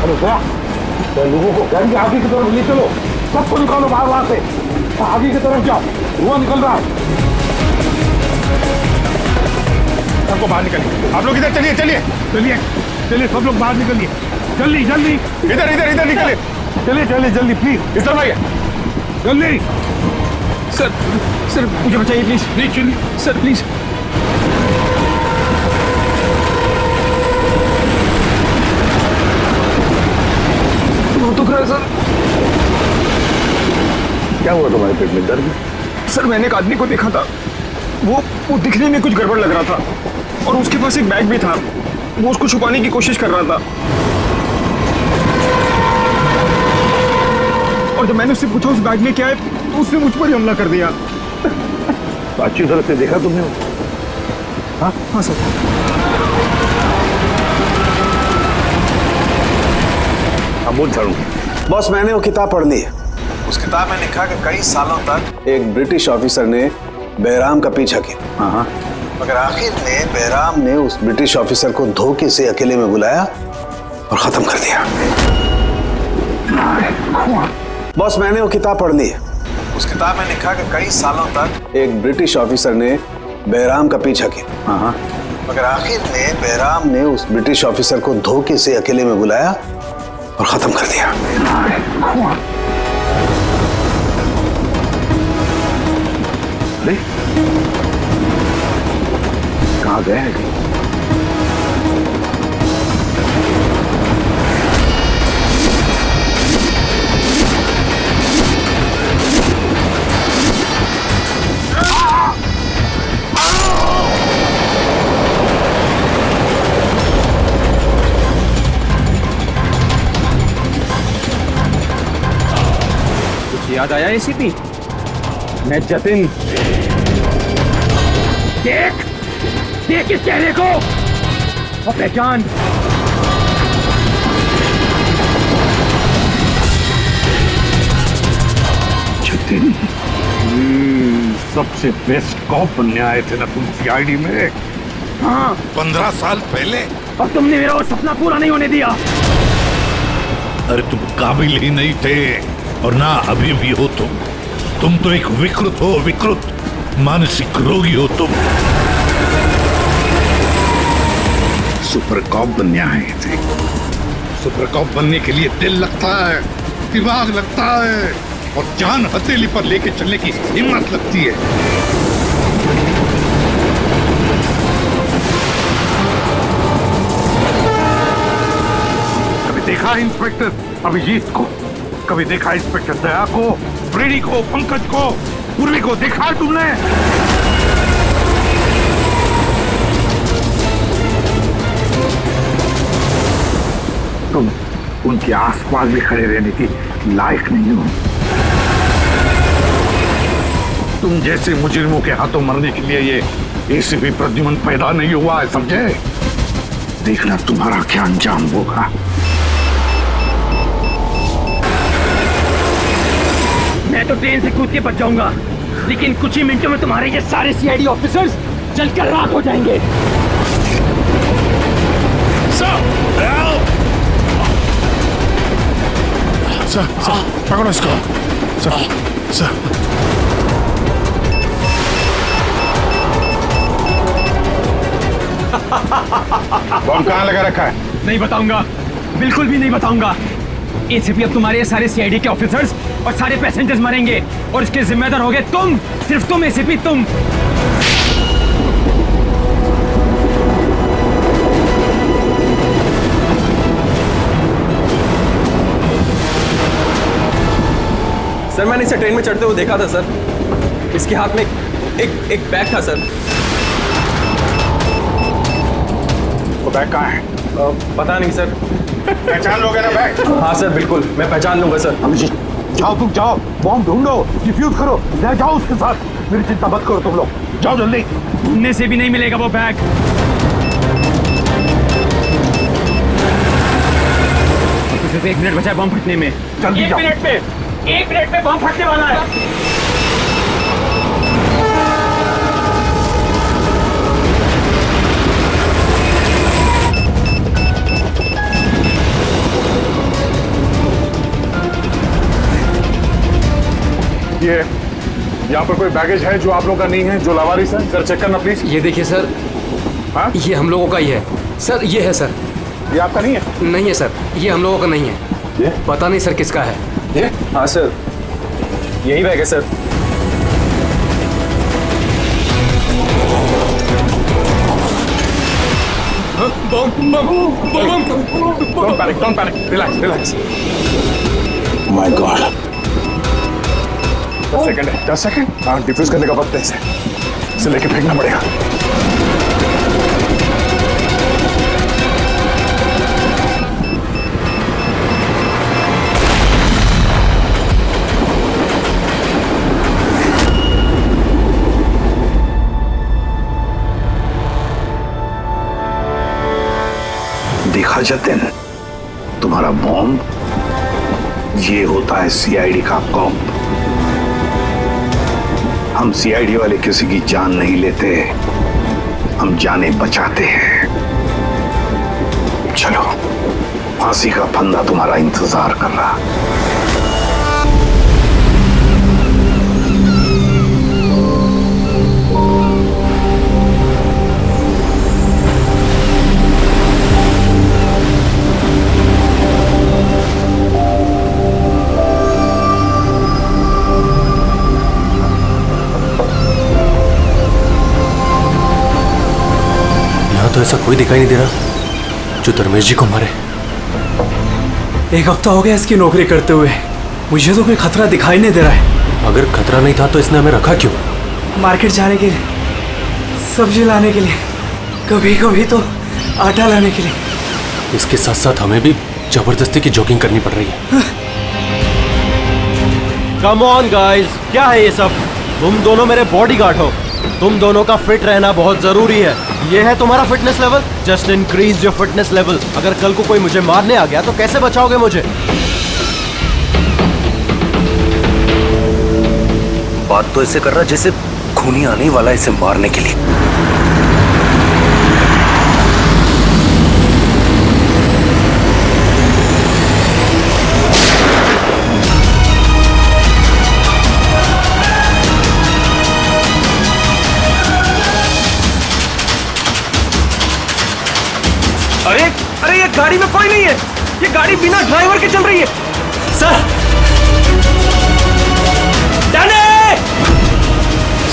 अरे क्या? लोगों को घर के आगे की तरफ ले चलो, सबको निकालो बाहर वहां से। आगे की तरफ जाओ, धुआं निकल रहा है। सबको बाहर निकलिए। आप लोग इधर चलिए चलिए चलिए चलिए, सब लोग बाहर निकलिए। जल्दी जल्दी, इधर इधर इधर निकलिए। चलिए चलिए जल्दी, प्लीज। इस तरफ आइए, जल्दी। सर सर मुझे बचाइए प्लीज। नहीं चलिए सर प्लीज। बहुत दुख रहा है सर। क्या हुआ तुम्हारे पेट में? दर्द? सर मैंने एक आदमी को देखा था, वो दिखने में कुछ गड़बड़ लग रहा था और उसके पास एक बैग भी था। वो उसको छुपाने की कोशिश कर रहा था और जब मैंने उससे पूछा उस बैग में क्या है तो उसने मुझ पर ही हमला कर दिया। तो अच्छी तरह से देखा तुमने? हाँ हाँ सर। अब बोल छाड़ू। बॉस मैंने वो किताब पढ़ ली है। उस किताब में लिखा कि कई सालों तक एक ब्रिटिश ऑफिसर ने बहराम का पीछा किया। हाँ। मगर आखिर में बहराम ने उस ब्रिटिश ऑफिसर को धोखे से अकेले में बुलाया और खत्म कर दिया। बॉस मैंने वो किताब पढ़ ली है। उस किताब में लिखा कि कई सालों तक एक ब्रिटिश ऑफिसर ने बहराम का पीछा किया। हाँ। मगर आखिर में बहराम ने उस ब्रिटिश ऑफिसर को धोखे से अकेले में बुलाया और खत्म कर दिया। अरे कहाँ गए हैं? कुछ याद आया एसीपी? मैं जतिन। देख देख इस चेहरे को और पहचान। जतिन, सबसे बेस्ट कॉप बनने आए थे ना तुम सीआईडी में? हाँ 15 साल पहले। और तुमने मेरा वो सपना पूरा नहीं होने दिया। अरे तुम काबिल ही नहीं थे और ना अभी भी हो तुम तो एक विकृत हो, विकृत मानसिक रोगी हो तुम। सुपर कॉप बनने आए थे। सुपर कॉप बनने के लिए दिल लगता है, दिमाग लगता है और जान हथेली पर लेके चलने की हिम्मत लगती है। कभी देखा इंस्पेक्टर अभिजीत को? कभी देखा इंस्पेक्टर दया को, फ्रेडी को, पंकज को, पूर्वी को? देखा है तुमने? तुम उनके आसपास भी खड़े रहने की लायक नहीं हो। तुम जैसे मुजरिमों के हाथों मरने के लिए ये एसीपी प्रद्युमन पैदा नहीं हुआ है, समझे? देखना तुम्हारा क्या अंजाम होगा। मैं तो ट्रेन से कूद के बच जाऊंगा, लेकिन कुछ ही मिनटों में तुम्हारे ये सारे सीआईडी ऑफिसर्स जलकर राख हो जाएंगे। सर पकड़ो इसको। सर बम कहाँ लगा रखा है? नहीं बताऊंगा, बिल्कुल भी नहीं बताऊंगा। एसीपी अब तुम्हारे सारे सीआईडी के ऑफिसर्स और सारे पैसेंजर्स मरेंगे और इसके जिम्मेदार होगे तुम, सिर्फ तुम एसीपी, तुम। सर मैंने इसे ट्रेन में चढ़ते हुए देखा था सर। इसके हाथ में एक बैग था सर। वो बैग कहाँ है? पता नहीं सर। पहचान लोगे ना बैग? हाँ सर बिल्कुल, मैं पहचान लूंगा सर। जाओ तुम जाओ, बॉम्ब ढूंढो, डिफ्यूज करो, ले जाओ उसके साथ। मेरी चिंता मत करो तुम लोग, जाओ जल्दी। ढूंढने से भी नहीं मिलेगा वो बैग। सिर्फ 1 मिनट बचा है बॉम्ब फटने में। जल्दी जाओ। 1 मिनट में बॉम्ब फटने वाला है। ये यहाँ पर कोई बैगेज है जो आप लोग का नहीं है, जो लावारिस है? सर चेक करना प्लीज। ये देखिए सर। हाँ? ये हम लोगों का ही है सर। ये है सर। ये आपका नहीं है? नहीं है सर, ये हम लोगों का नहीं है। ये? पता नहीं सर किसका है। ये? हाँ सर, यही बैग है sir. Don't panic. Relax. My God. 10 second. हाँ, डिफ्यूज करने का वक्त है इसे लेके फेंकना पड़ेगा। देखा जतिन, तुम्हारा बॉम्ब ये होता है सीआईडी का कॉप। हम सीआईडी वाले किसी की जान नहीं लेते, हम जाने बचाते हैं। चलो, फांसी का फंदा तुम्हारा इंतजार कर रहा। तो ऐसा कोई दिखाई नहीं दे रहा जो धर्मेश जी को मारे। 1 हफ्ता हो गया इसकी नौकरी करते हुए, मुझे तो कोई खतरा दिखाई नहीं दे रहा है। अगर खतरा नहीं था तो इसने हमें रखा क्यों? मार्केट जाने के लिए, सब्जी लाने के लिए, कभी कभी तो आटा लाने के लिए। इसके साथ साथ हमें भी जबरदस्ती की जॉगिंग करनी पड़ रही है। कम ऑन गाइस, क्या है ये सब? तुम दोनों मेरे बॉडीगार्ड हो, तुम दोनों का फिट रहना बहुत जरूरी है। ये है तुम्हारा fitness level? Just increase your fitness level. अगर कल को कोई मुझे मारने आ गया तो कैसे बचाओगे मुझे? बात तो ऐसे कर रहा जैसे खूनी आने वाला है इसे मारने के लिए। अरे ये गाड़ी में कोई नहीं है, ये गाड़ी बिना ड्राइवर के चल रही है। Sir,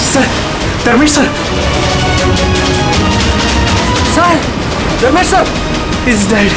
sir, Dharmesh sir, Dharmesh sir is dead.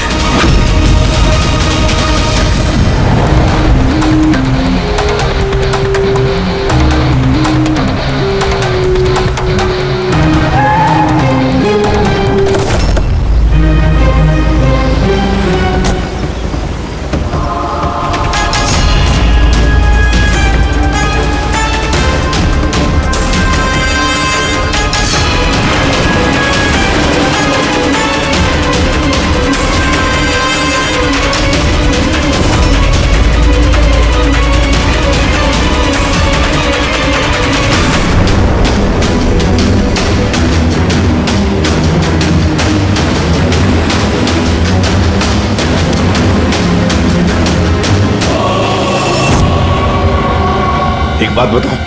एक बात बताओ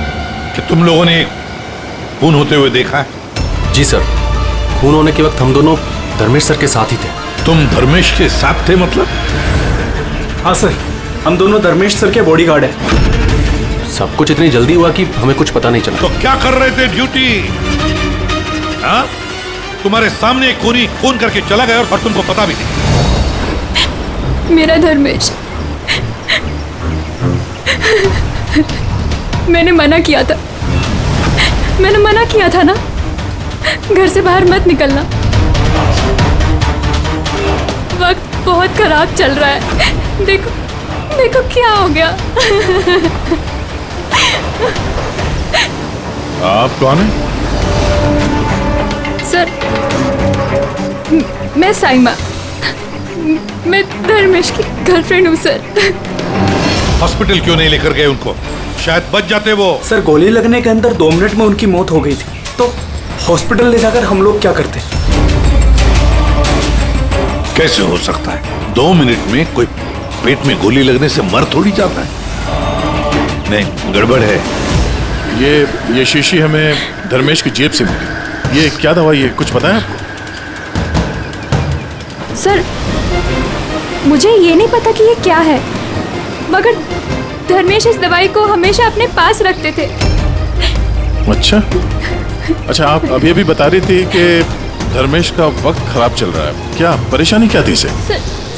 कि तुम लोगों ने खून होते हुए देखा है? जी सर, खून होने के वक्त हम दोनों धर्मेश सर के साथ ही थे। तुम धर्मेश के साथ थे मतलब? हाँ सर, हम दोनों धर्मेश सर के बॉडीगार्ड हैं। सब कुछ इतनी जल्दी हुआ कि हमें कुछ पता नहीं चला। तो क्या कर रहे थे ड्यूटी? हाँ? तुम्हारे सामने एक खूनी खून करके चला गया और तुमको पता भी नहीं। मेरा धर्मेश, मैंने मना किया था ना, घर से बाहर मत निकलना। वक्त बहुत खराब चल रहा है। देखो क्या हो गया। आप कौन हैं? सर, मैं साइमा, मैं धर्मेश की गर्लफ्रेंड हूँ सर। हॉस्पिटल क्यों नहीं लेकर गए उनको? शायद बच जाते वो। सर, गोली लगने के अंदर 2 मिनट में उनकी मौत हो गई थी, तो हॉस्पिटल ले जाकर हम लोग क्या करते? कैसे हो सकता है? 2 मिनट में कोई पेट में गोली लगने से मर थोड़ी जाता है। नहीं, गड़बड़ है। ये शीशी हमें धर्मेश की जेब से मिली। ये क्या दवाई है, कुछ पता है आपको? सर, मुझे ये नहीं पता कि ये क्या है, मगर धर्मेश इस दवाई को हमेशा अपने पास रखते थे। अच्छा, आप अभी बता रही थी कि धर्मेश का वक्त खराब चल रहा है। क्या परेशानी क्या थी इसे?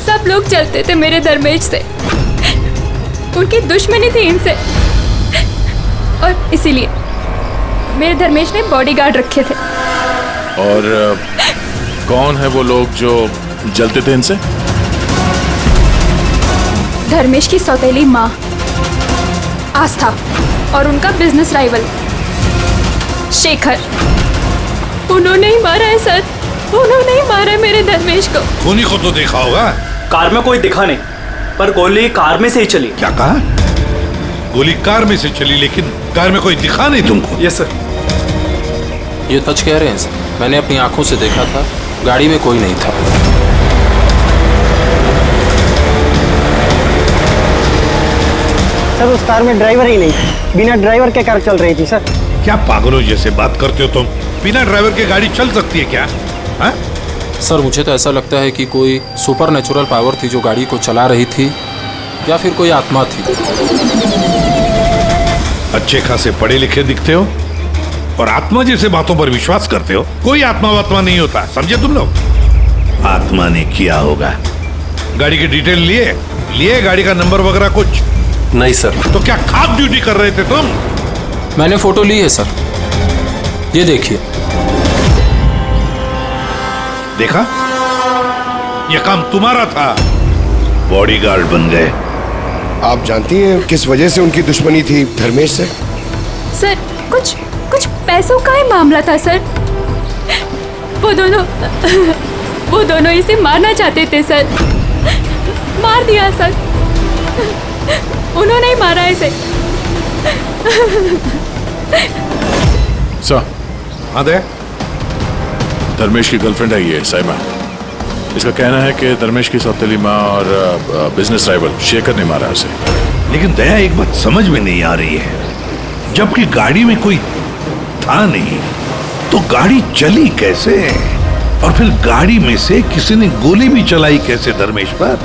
सब लोग चलते थे मेरे धर्मेश से, उनकी दुश्मनी थी इनसे, और इसीलिए मेरे धर्मेश ने बॉडीगार्ड रखे थे। और कौन है वो लोग जो जलते थे इनसे? धर्मेश की सौतेली माँ आस्था और उनका बिजनेस राइवल शेखर। उन्होंने ही मारा है सर, उन्होंने ही मारा है मेरे धर्मेश को। खूनी को तो देखा होगा। कार में कोई दिखा नहीं, पर गोली कार में से ही चली। क्या कहा? गोली कार में से चली, लेकिन कार में कोई दिखा नहीं तुमको? Yes sir. ये सच कह रहे हैं सर, मैंने अपनी आंखों से देखा था, गाड़ी में कोई नहीं था। सर, उस कार में ड्राइवर ही नहीं, बिना ड्राइवर के कार चल रही थी सर। क्या पागलों जैसे बात करते हो तुम? बिना ड्राइवर के गाड़ी चल सकती है क्या? हा? सर, मुझे तो ऐसा लगता है कि कोई सुपर नेचुरल पावर थी जो गाड़ी को चला रही थी, या फिर कोई आत्मा थी। अच्छे खासे पढ़े लिखे दिखते हो और आत्मा जैसे बातों पर विश्वास करते हो। कोई आत्मा वात्मा नहीं होता, समझे तुम लोग? आत्मा ने किया होगा। गाड़ी की डिटेल लिए गाड़ी का नंबर वगैरह कुछ? नहीं सर। तो क्या खाप ड्यूटी कर रहे थे तुम? मैंने फोटो ली है सर, ये देखिए। देखा, ये काम तुम्हारा था, बॉडीगार्ड बन गए। आप जानती हैं किस वजह से उनकी दुश्मनी थी धर्मेश से? सर, कुछ पैसों का ही मामला था सर। वो दोनों इसे मारना चाहते थे सर। मार दिया सर, उन्होंने ही मारा इसे। सर, हाँ दे। धर्मेश की गर्लफ्रेंड है ये साइमा। इसका कहना है कि धर्मेश की सौतेली माँ और बिजनेस राइवल शेखर ने मारा उसे। लेकिन दया, एक बात समझ में नहीं आ रही है, जबकि गाड़ी में कोई था नहीं तो गाड़ी चली कैसे? और फिर गाड़ी में से किसी ने गोली भी चलाई कैसे धर्मेश पर?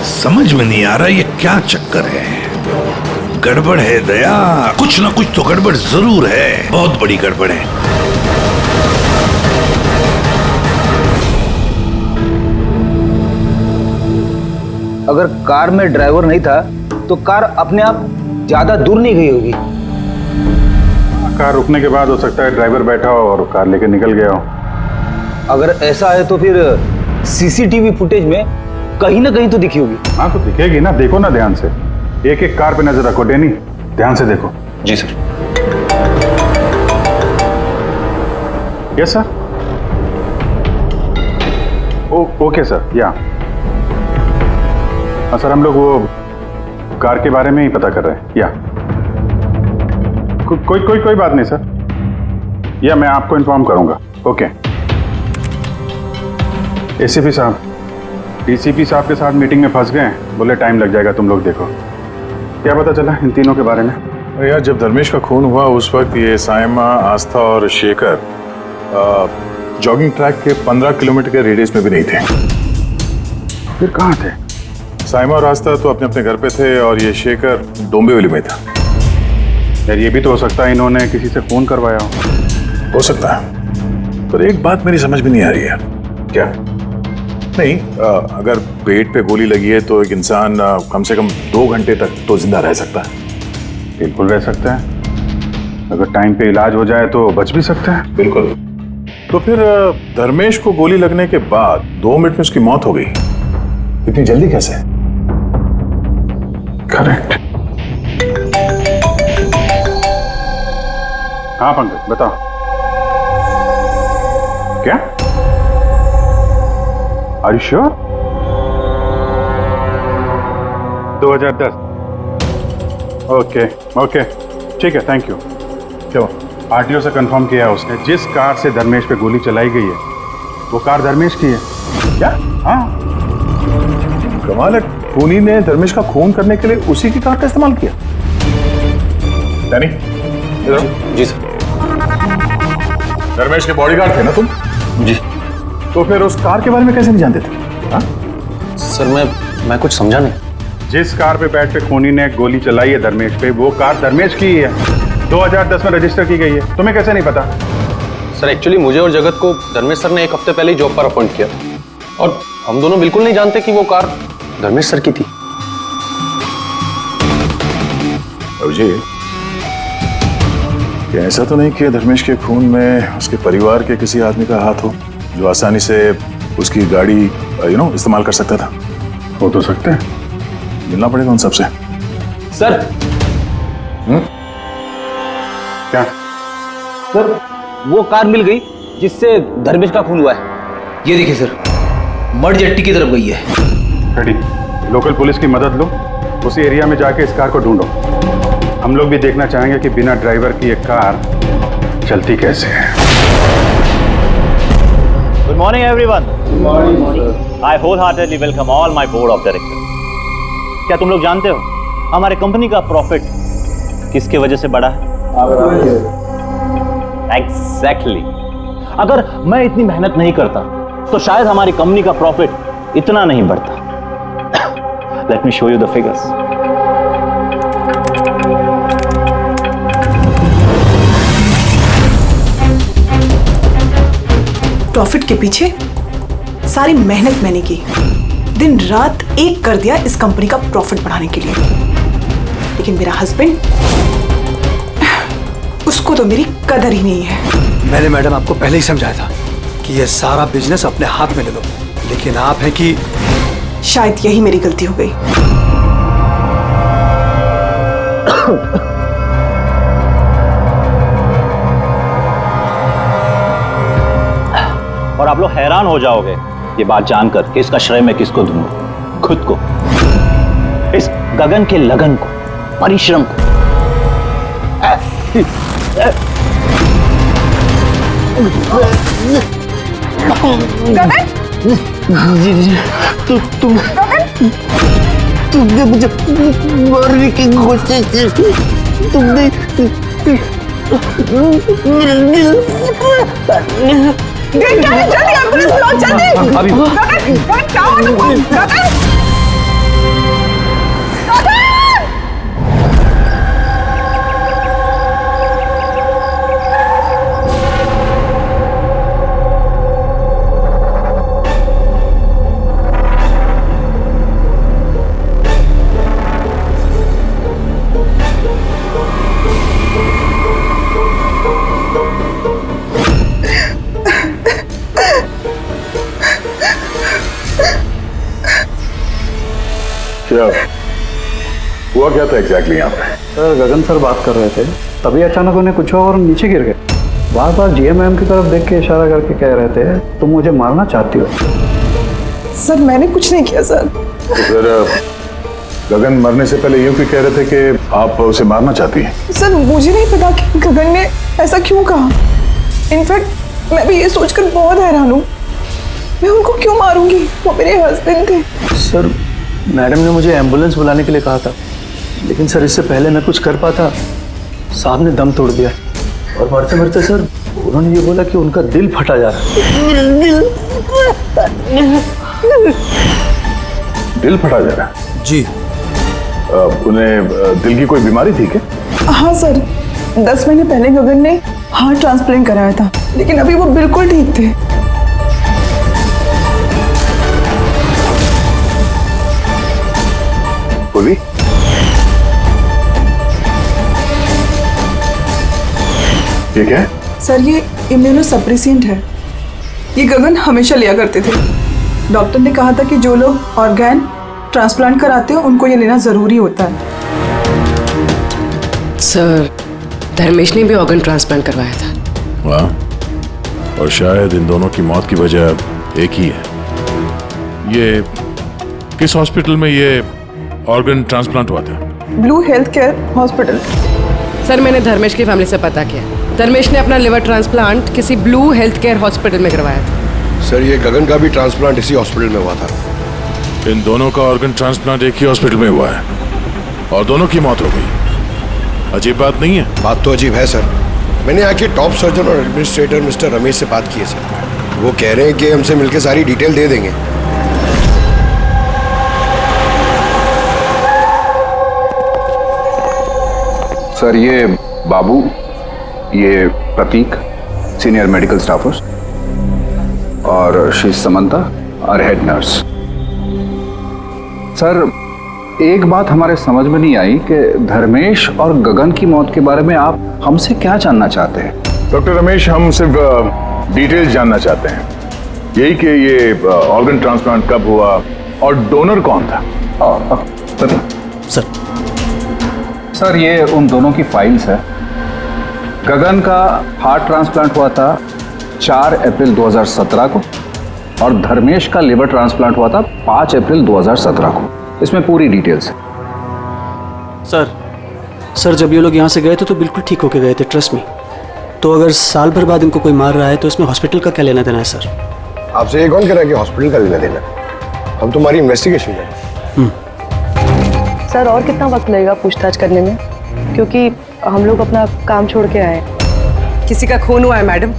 समझ में नहीं आ रहा ये क्या चक्कर है। गड़बड़ है दया, कुछ ना कुछ तो गड़बड़ जरूर है, बहुत बड़ी गड़बड़ है। अगर कार में ड्राइवर नहीं था तो कार अपने आप ज्यादा दूर नहीं गई होगी। कार रुकने के बाद हो सकता है ड्राइवर बैठा हो और कार लेकर निकल गया हो। अगर ऐसा है तो फिर सीसीटीवी फुटेज में कहीं ना कहीं तो दिखी होगी। हाँ, तो दिखेगी ना, देखो ना ध्यान से। एक एक कार पे नजर रखो डैनी, ध्यान से देखो। जी sir. Yes sir. Okay sir. या सर, हम लोग वो कार के बारे में ही पता कर रहे हैं। या कोई बात नहीं सर, या मैं आपको इन्फॉर्म करूंगा। ओके। एसीपी साहब, डीसीपी साहब के साथ मीटिंग में फंस गए, बोले टाइम लग जाएगा, तुम लोग देखो। क्या पता चला इन तीनों के बारे में? अरे यार, जब धर्मेश का खून हुआ उस वक्त ये साइमा, आस्था और शेखर जॉगिंग ट्रैक के 15 किलोमीटर के रेडियस में भी नहीं थे। फिर कहाँ थे? साइमा और आस्था तो अपने अपने घर पे थे और ये शेखर डोंबिवली में था। यार ये भी तो हो सकता है इन्होंने किसी से खून करवाया हो सकता है, पर एक बात मेरी समझ में नहीं आ रही है। क्या? नहीं, अगर पेट पे गोली लगी है तो एक इंसान कम से कम 2 घंटे तक तो जिंदा रह सकता है। बिल्कुल रह सकता है, अगर टाइम पे इलाज हो जाए तो बच भी सकता है। बिल्कुल। तो फिर धर्मेश को गोली लगने के बाद 2 मिनट में उसकी मौत हो गई, इतनी जल्दी कैसे? करेक्ट। हाँ पंकज बताओ। क्या? Are you sure? 2010। Okay okay ठीक है, थैंक यू। क्यों? आरटीओ से कंफर्म किया है उसने, जिस कार से धर्मेश पे गोली चलाई गई है वो कार धर्मेश की है। क्या? हाँ। कमाल है, खूनी ने धर्मेश का खून करने के लिए उसी की कार का इस्तेमाल किया। डैनी, इधर आओ। जी सर। धर्मेश के बॉडीगार्ड थे ना तुम? जी। तो फिर उस कार के बारे में कैसे नहीं जानते थे? हाँ? सर मैं कुछ समझा नहीं। जिस कार पे बैठ के खूनी ने गोली चलाई है धर्मेश पे, वो कार धर्मेश की ही है, 2010 में रजिस्टर की गई है। तुम्हें कैसे नहीं पता? सर एक्चुअली मुझे और जगत को धर्मेश सर ने 1 हफ्ते पहले ही जॉब पर अपॉइंट किया और हम दोनों बिल्कुल नहीं जानते कि वो कार धर्मेश सर की थी। अभिजीत, क्या ऐसा तो नहीं कि धर्मेश के खून में उसके परिवार के किसी आदमी का हाथ हो जो आसानी से उसकी गाड़ी इस्तेमाल कर सकता था? हो तो सकते हैं, मिलना पड़ेगा उन सबसे। सर। क्या? सर वो कार मिल गई जिससे धर्मेश का खून हुआ है। ये देखिए सर, मड जेट्टी की तरफ गई है। रेडी, लोकल पुलिस की मदद लो, उसी एरिया में जाके इस कार को ढूंढो। हम लोग भी देखना चाहेंगे कि बिना ड्राइवर की एक कार चलती कैसे है। Good morning, everyone. Good morning. I wholeheartedly welcome all my board of directors. क्या तुम लोग जानते हो हमारे कंपनी का प्रॉफिट किसके वजह से बढ़ा है? Exactly. अगर मैं इतनी मेहनत नहीं करता तो शायद हमारी कंपनी का प्रॉफिट इतना नहीं बढ़ता। Let me show you the figures. Profit के पीछे सारी मेहनत मैंने की, दिन रात एक कर दिया इस कंपनी का प्रॉफिट बढ़ाने के लिए। लेकिन मेरा हस्बैंड, उसको तो मेरी कदर ही नहीं है। मैंने मैडम आपको पहले ही समझाया था कि ये सारा बिजनेस अपने हाथ में ले लो, लेकिन आप हैं कि शायद यही मेरी गलती हो गई। और आप लोग हैरान हो जाओगे ये बात जानकर कि इसका श्रेय मैं किसको दूंगा। खुद को, इस गगन के लगन को, परिश्रम को। गगन? तुमने मुझे मारने की कोशिश की, तुमने क्या है? जल्दी एम्बुलेंस बुलाओ, जल्दी। अभी गगन, क्या हुआ तुमको? गगन, क्या हुआ? क्या था एग्जैक्टली यहाँ पे? सर गगन सर बात कर रहे थे, तभी अचानक उन्हें कुछ और नीचे गिर गए। बार बार जीएम मैम की तरफ देख के इशारा करके कह रहे थे तुम मुझे मारना चाहती हो। सर मैंने कुछ नहीं किया सर। तो फिर गगन मरने से पहले यूं क्यों कह रहे थे कि आप उसे मारना चाहती हैं? सर मुझे नहीं पता कि गगन ने ऐसा क्यों कहा। इनफैक्ट मैं भी ये सोचकर बहुत हैरान हूँ, मैं उनको क्यों मारूंगी, वो मेरे हस्बैंड थे। सर मैडम ने मुझे एम्बुलेंस बुलाने के लिए कहा था, लेकिन सर इससे पहले मैं कुछ कर पाता, साहब ने दम तोड़ दिया और मरते मरते सर उन्होंने ये बोला कि उनका दिल फटा जा रहा है। दिल फटा जा रहा है? जी। उन्हें दिल की कोई बीमारी थी क्या? हाँ सर, 10 महीने पहले गगन ने हार्ट ट्रांसप्लांट कराया था, लेकिन अभी वो बिल्कुल ठीक थे। पूर्वी, ये क्या है? सर ये इम्यूनोसप्रेसेंट है। ये गगन हमेशा लिया करते थे। डॉक्टर ने कहा था कि जो लोग ऑर्गन ट्रांसप्लांट कराते हो उनको ये लेना जरूरी होता है। सर धर्मेश ने भी ऑर्गन ट्रांसप्लांट करवाया था। वाह, और शायद इन दोनों की मौत की वजह एक ही है। ये किस हॉस्पिटल में ये ऑर्गन ट्रांसप्लांट हुआ था? Blue health care hospital. Sir मैंने धर्मेश की फैमिली से पता किया, धर्मेश ने अपना लिवर ट्रांसप्लांट किसी ब्लू हेल्थ केयर हॉस्पिटल में करवाया था। सर ये गगन का भी ट्रांसप्लांट इसी हॉस्पिटल में हुआ था। इन दोनों का ऑर्गन ट्रांसप्लांट एक ही हॉस्पिटल में हुआ है और दोनों की मौत हो गई। अजीब बात नहीं है? बात तो अजीब है सर। मैंने यहाँ के टॉप सर्जन और एडमिनिस्ट्रेटर मिस्टर रमेश से बात की है सर। वो कह रहे हैं कि हमसे मिलकर सारी डिटेल दे देंगे। सर ये बाबू, ये प्रतीक, सीनियर मेडिकल स्टाफर्स, और श्री समंता और हेड नर्स। सर एक बात हमारे समझ में नहीं आई कि धर्मेश और गगन की मौत के बारे में आप हमसे क्या जानना चाहते हैं? डॉक्टर रमेश, हम सिर्फ डिटेल्स जानना चाहते हैं, यही कि ये ऑर्गन ट्रांसप्लांट कब हुआ और डोनर कौन था। सर ये उन दोनों की फाइल्स है। गगन का हार्ट ट्रांसप्लांट हुआ था 4 अप्रैल 2017 को और धर्मेश का लिवर ट्रांसप्लांट हुआ था 5 अप्रैल 2017 को। इसमें पूरी डिटेल्स है। सर जब ये लोग यहाँ से गए थे तो बिल्कुल ठीक होके गए थे, ट्रस्ट में। तो अगर साल भर बाद इनको कोई मार रहा है तो इसमें हॉस्पिटल का क्या लेना देना है सर? आपसे ये कौन कह रहा है कि हॉस्पिटल का लेना देना? हम तुम्हारी इन्वेस्टिगेशन करें। सर और कितना वक्त लगेगा पूछताछ करने में, क्योंकि हम लोग अपना काम छोड़ के आए। किसी का खून हुआ है मैडम,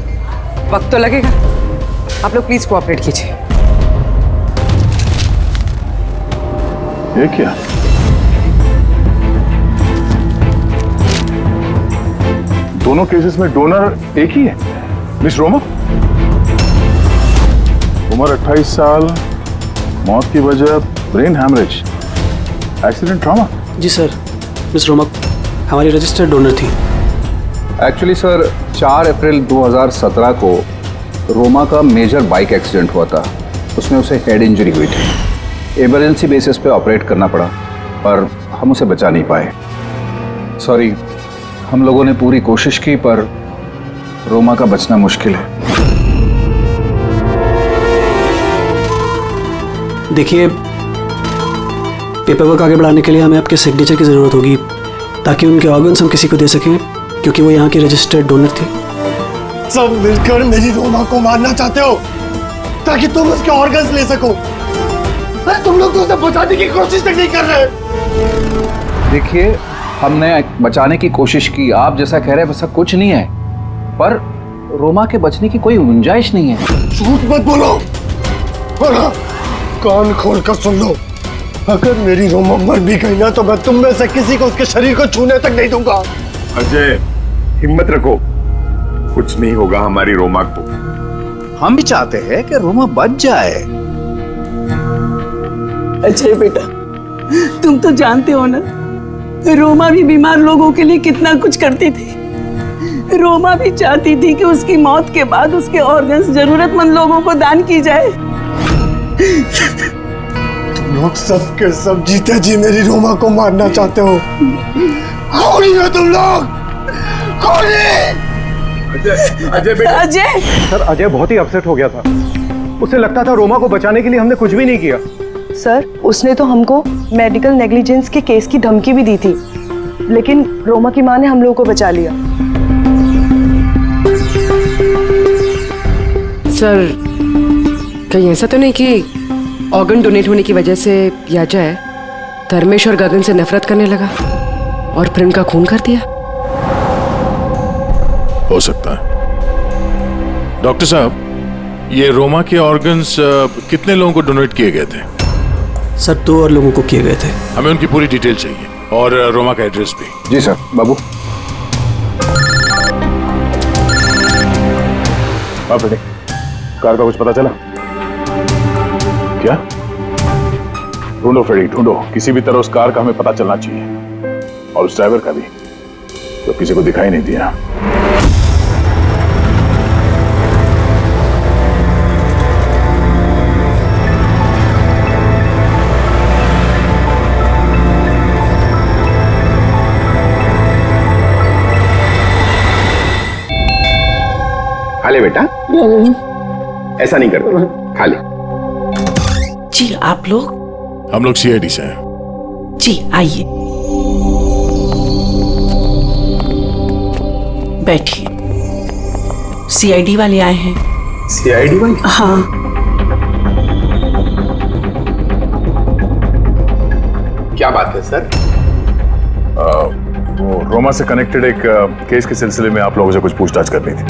वक्त तो लगेगा। आप लोग प्लीज कोऑपरेट कीजिए। ये क्या? दोनों केसेस में डोनर एक ही है, मिस रोमा। उम्र 28 साल, मौत की वजह ब्रेन हैमरेज, एक्सीडेंट ट्रॉमा। जी सर, मिस रोमा हमारी रजिस्टर्ड डोनर थी। एक्चुअली सर 4 अप्रैल 2017 को रोमा का मेजर बाइक एक्सीडेंट हुआ था। उसमें उसे हेड इंजरी हुई थी। इमरजेंसी बेसिस पे ऑपरेट करना पड़ा पर हम उसे बचा नहीं पाए। सॉरी, हम लोगों ने पूरी कोशिश की पर रोमा का बचना मुश्किल है। देखिए, पेपर वर्क आगे बढ़ाने के लिए हमें आपके सिग्नेचर की ज़रूरत होगी ताकि उनके ऑर्गन्स हम किसी को दे सकें, क्योंकि वो यहाँ के रजिस्टर्ड डोनर थे। सब मिलकर मेरी रोमा को मारना चाहते हो ताकि तुम उसके ऑर्गन्स ले सको। अरे तुम लोग तो उसे बचाने की कोशिश तक नहीं कर रहे। देखिए, हमने बचाने की कोशिश की, आप जैसा कह रहे हैं वैसा कुछ नहीं है, पर रोमा के बचने की कोई गुंजाइश नहीं है। झूठ मत बोलो और कान खोल कर सुन लो, अगर मेरी रोमा मर भी गई ना तो मैं तुम में से किसी को उसके शरीर को छूने तक नहीं दूंगा। अजय, हिम्मत रखो, कुछ नहीं होगा हमारी रोमा को। हम भी चाहते हैं कि रोमा बच जाए। अजय बेटा, तुम तो जानते हो ना, रोमा भी बीमार लोगों के लिए कितना कुछ करती थी। रोमा भी चाहती थी कि उसकी मौत के बाद उसके ऑर्गन्स जरूरतमंद लोगों को दान की जाए। तुम लोग सब के सब जीते जी मेरी रोमा को मारना चाहते हो। कौन हो तुम लोग? कौन है? अजय बेटा। अजय सर, अजय बहुत ही अपसेट हो गया था। उसे लगता था रोमा को बचाने के लिए हमने कुछ भी नहीं किया। सर उसने तो हमको मेडिकल नेग्लिजेंस के केस की धमकी भी दी थी, लेकिन रोमा की माँ ने हम लोगों को बचा लिया। सर कहीं ऐसा तो नहीं कि ऑर्गन डोनेट होने की वजह से या अजय धर्मेश और गगन से नफरत करने लगा और फिर उनका खून कर दिया। हो सकता है। डॉक्टर साहब, ये रोमा के ऑर्गन्स कितने लोगों को डोनेट किए गए थे? सर 2 और लोगों को किए गए थे। हमें उनकी पूरी डिटेल चाहिए और रोमा का एड्रेस भी। जी सर। बाबू आप बेटे, कार का कुछ पता चला क्या? ढूंढो फ्रेडी, ढूंढो। किसी भी तरह उस कार का हमें पता चलना चाहिए और उस ड्राइवर का भी, तो किसी को दिखाई नहीं दिया। खा ले बेटा, ऐसा नहीं करते, खा ले। जी आप लोग? हम लोग सीआईडी से हैं। जी आइए, बैठिए। सीआईडी वाले आए हैं। सीआईडी वाले? हाँ। क्या बात है सर? वो रोमा से कनेक्टेड एक केस के सिलसिले में आप लोगों से कुछ पूछताछ करनी थी।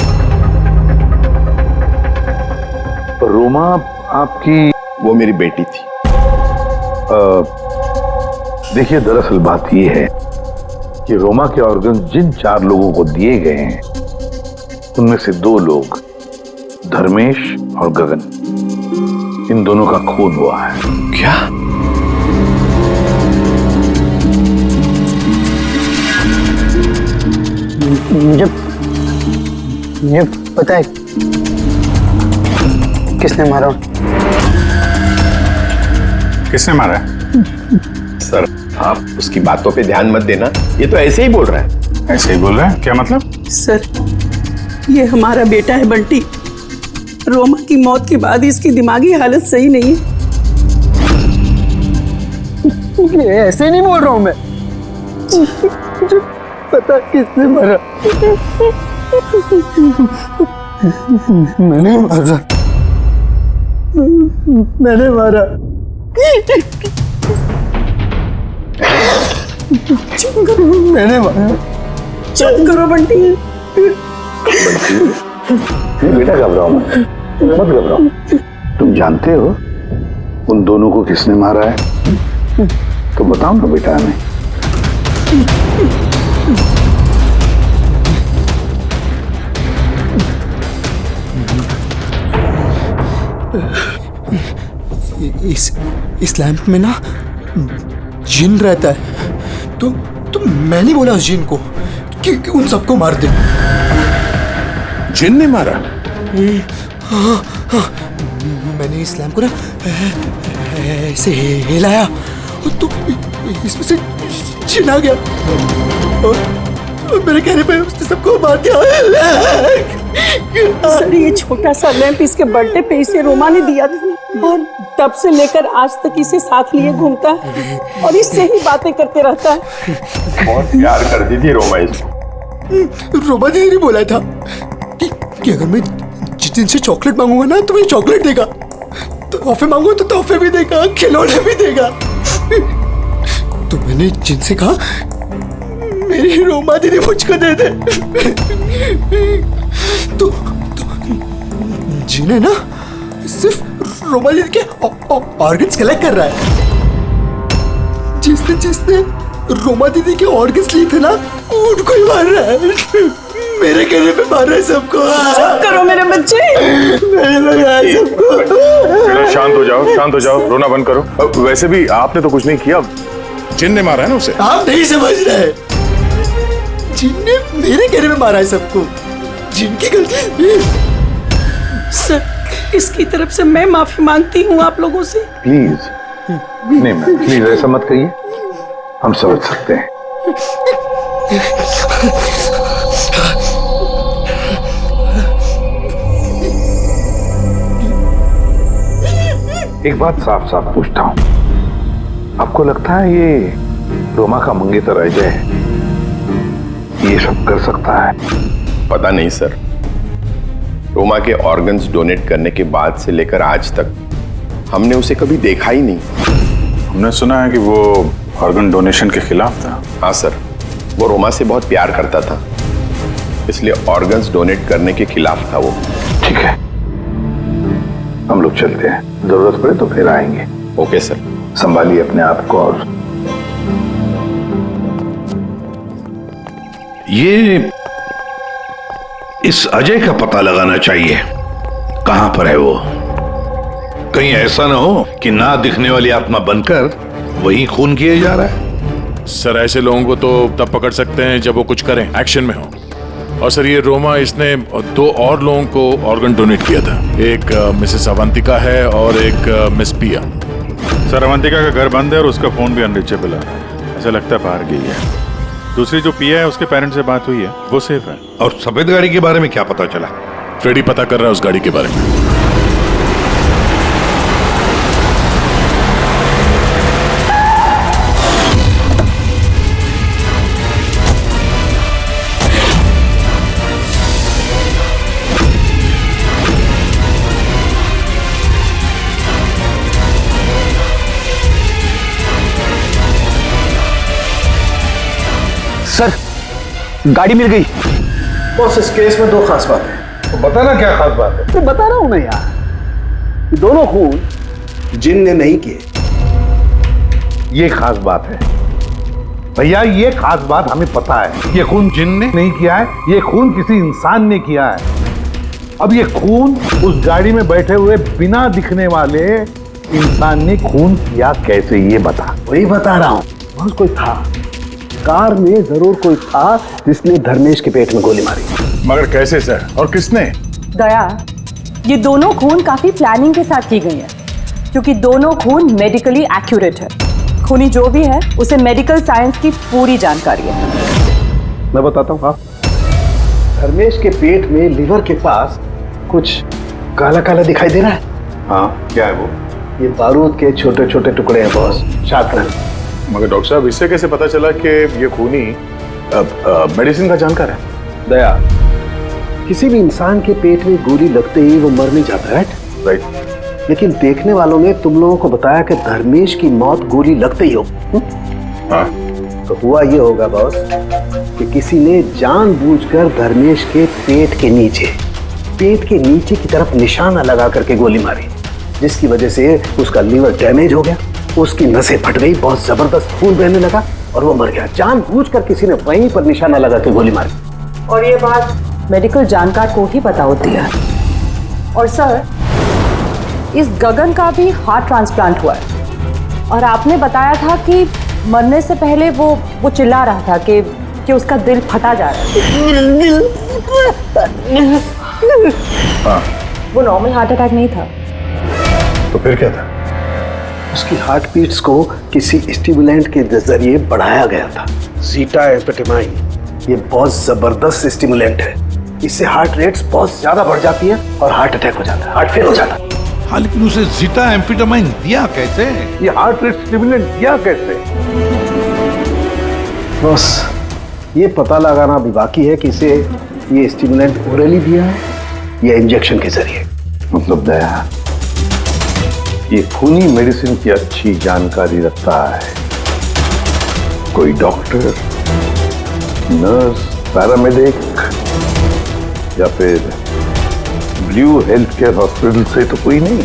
रोमा आपकी? वो मेरी बेटी थी। देखिए, दरअसल बात यह है कि रोमा के ऑर्गन जिन 4 लोगों को दिए गए हैं उनमें से 2 लोग, धर्मेश और गगन, इन दोनों का खून हुआ है। क्या? मुझे पता है किसने मारा। किसने मारा है? सर, आप उसकी बातों पे ध्यान मत देना, ये तो ऐसे ही बोल रहा है। ऐसे ही बोल रहा है? क्या मतलब? सर, ये हमारा बेटा है बंटी। रोमा की मौत के बाद इसकी दिमागी हालत सही नहीं है। ऐसे नहीं बोल रहा हूं मैं। मुझे पता किसने मारा। मैंने मारा। मैंने मारा। मैंने मारा। चुप करो बंटी। बेटा घबराओ मत घबराओ। तुम जानते हो उन दोनों को किसने मारा है? तो बताओ ना बेटा हमें। इस लैंप में ना जिन रहता है, तो मैंने बोला उस जिन को कि उन सबको मार दे। जिन ने मारा? हाँ, मैंने इस लैंप को ना ऐसे हिलाया तो इसमें से जिन आ गया और मेरे कहने पे उसने सबको मार दिया। सर, ये छोटा सा लैंप इसके बर्थडे पे इसे रोमा ने दिया था और तब से लेकर आज तक इसे साथ लिए घूमता है और इससे ही बातें करते रहता है। बहुत प्यार करती थी रोमा इसको। रोमा दीदी ने बोला था कि अगर मैं जिन से चॉकलेट मांगूंगा ना तो मुझे चॉकलेट देगा, तो तोहफे मांगूंगा तो तोहफे भी देगा, खिलौने भी देगा। तो मैंने जिनसे कहा मेरी रोमा दीदी मुझको दे दे। तो जिन्हें ना सिर्फ रोमा दीदी के ऑर्गन्स कलेक्ट कर रहा है। जिसने रोमा दीदी के ऑर्गन्स लिए थे ना, उनको ही मार रहा है। मेरे कहने पे मार रहा है सबको। चुप करो मेरे बच्चे। मैंने लगाया सबको। शांत हो जाओ, रोना बंद करो। वैसे भी आपने तो कुछ नहीं किया, जिन ने मारा है ना उसे। आप नहीं समझ रहे, जिन ने मेरे कहने पे मारा है सबको। जिनकी गलती। सर, इसकी तरफ से मैं माफी मांगती हूँ आप लोगों से। प्लीज नहीं मैम, प्लीज ऐसा मत कहिए, हम समझ सकते हैं। एक बात साफ साफ पूछता हूं, आपको लगता है ये रोमा का मंगेतर अजय ये सब कर सकता है? पता नहीं सर, रोमा के ऑर्गन्स डोनेट करने के बाद से लेकर आज तक हमने उसे कभी देखा ही नहीं। हमने सुना है कि वो ऑर्गन डोनेशन के खिलाफ था? हाँ सर, वो रोमा से बहुत प्यार करता था, इसलिए ऑर्गन्स डोनेट करने के खिलाफ था वो। ठीक है, हम लोग चलते हैं, जरूरत पड़े तो फिर आएंगे। Okay sir. संभालिए अपने आप को। और ये इस अजय का पता लगाना चाहिए, कहां पर है वो। कहीं ऐसा ना हो कि ना दिखने वाली आत्मा बनकर वही खून किए जा रहा है। सर ऐसे लोगों को तो तब पकड़ सकते हैं जब वो कुछ करें, एक्शन में हो। और सर ये रोमा, इसने 2 और लोगों को ऑर्गन डोनेट किया था। एक मिसेस अवंतिका है और एक मिस पिया। सर अवंतिका का घर बंद है और उसका फोन भी अनरीचेबल है, ऐसा लगता है बाहर गई है। दूसरी जो पिया है उसके पेरेंट्स से बात हुई है, वो सेफ है। और सफेद गाड़ी के बारे में क्या पता चला? फ्रेडी पता कर रहा है उस गाड़ी के बारे में। सर गाड़ी मिल गई। बॉस इस केस में 2 खास बात है। तो बताना क्या खास बात है? तो बता रहा हूं ना यार, ये दोनों खून जिन ने नहीं किए। ये खास बात है भैया, ये खास बात हमें पता है। ये खून जिन ने नहीं किया है, ये खून किसी इंसान ने किया है। अब ये खून उस गाड़ी में बैठे हुए बिना दिखने वाले इंसान ने खून किया कैसे, ये बता। वही बता रहा हूं, बहुत कोई था, कार में जरूर कोई था जिसने धर्मेश के पेट में गोली मारी। मगर कैसे सर, और किसने? दया, ये दोनों खून काफी प्लानिंग के साथ की गई है, क्योंकि दोनों खून मेडिकली एक्यूरेट है। खूनी जो भी है उसे मेडिकल साइंस की पूरी जानकारी है। मैं बताता हूँ। हाँ, धर्मेश के पेट में लिवर के पास कुछ काला काला दिखाई दे रहा है। हाँ, क्या है वो? ये बारूद के छोटे छोटे टुकड़े हैं बॉस, शातरंज। मगर डॉक्टर साहब, इससे कैसे पता चला कि ये खूनी मेडिसिन का जानकार है? दया, किसी भी इंसान के पेट में गोली लगते ही वो मर नहीं जाता है, राइट? लेकिन देखने वालों ने तुम लोगों को बताया कि धर्मेश की मौत गोली लगते ही हो। हाँ। तो हुआ ये होगा बॉस कि किसी ने जानबूझकर धर्मेश के पेट के नीचे की तरफ निशाना लगा करके गोली मारी, जिसकी वजह से उसका लीवर डैमेज हो गया, उसकी नसें फट गई, बहुत जबरदस्त खून बहने लगा और वो मर गया। जानबूझकर किसी ने वहीं पर निशाना लगा के गोली मारी। और ये बात मेडिकल जानकार को ही पता होती है। और सर, इस गगन का भी हार्ट ट्रांसप्लांट हुआ है और आपने बताया था कि मरने से पहले वो चिल्ला रहा था कि उसका दिल फटा जा रहा है। हाँ। वो नॉर्मल हार्ट अटैक नहीं था। तो फिर क्या था? उसकी हार्ट बीट्स को किसी स्टिमुलेंट के जरिए बढ़ाया गया था, जीटा एम्फेटामाइन। ये बहुत जबरदस्त स्टिमुलेंट है, इससे हार्ट रेट्स बहुत ज्यादा बढ़ जाती है और हार्ट अटैक हो जाता है, हार्ट फेल हो जाता है। हाँ, लेकिन उसे जीटा एम्फेटामाइन दिया कैसे? ये हार्ट रेट स्टिमुलेंट दिया कैसे? बस ये पता लगाना भी बाकी है कि इसे ये स्टिमुलेंट ओरली दिया है या इंजेक्शन के जरिए। मतलब दया, ये खूनी मेडिसिन की अच्छी जानकारी रखता है कोई डॉक्टर, नर्स, पैरामेडिक या फिर ब्लू हेल्थ केयर हॉस्पिटल से तो कोई नहीं।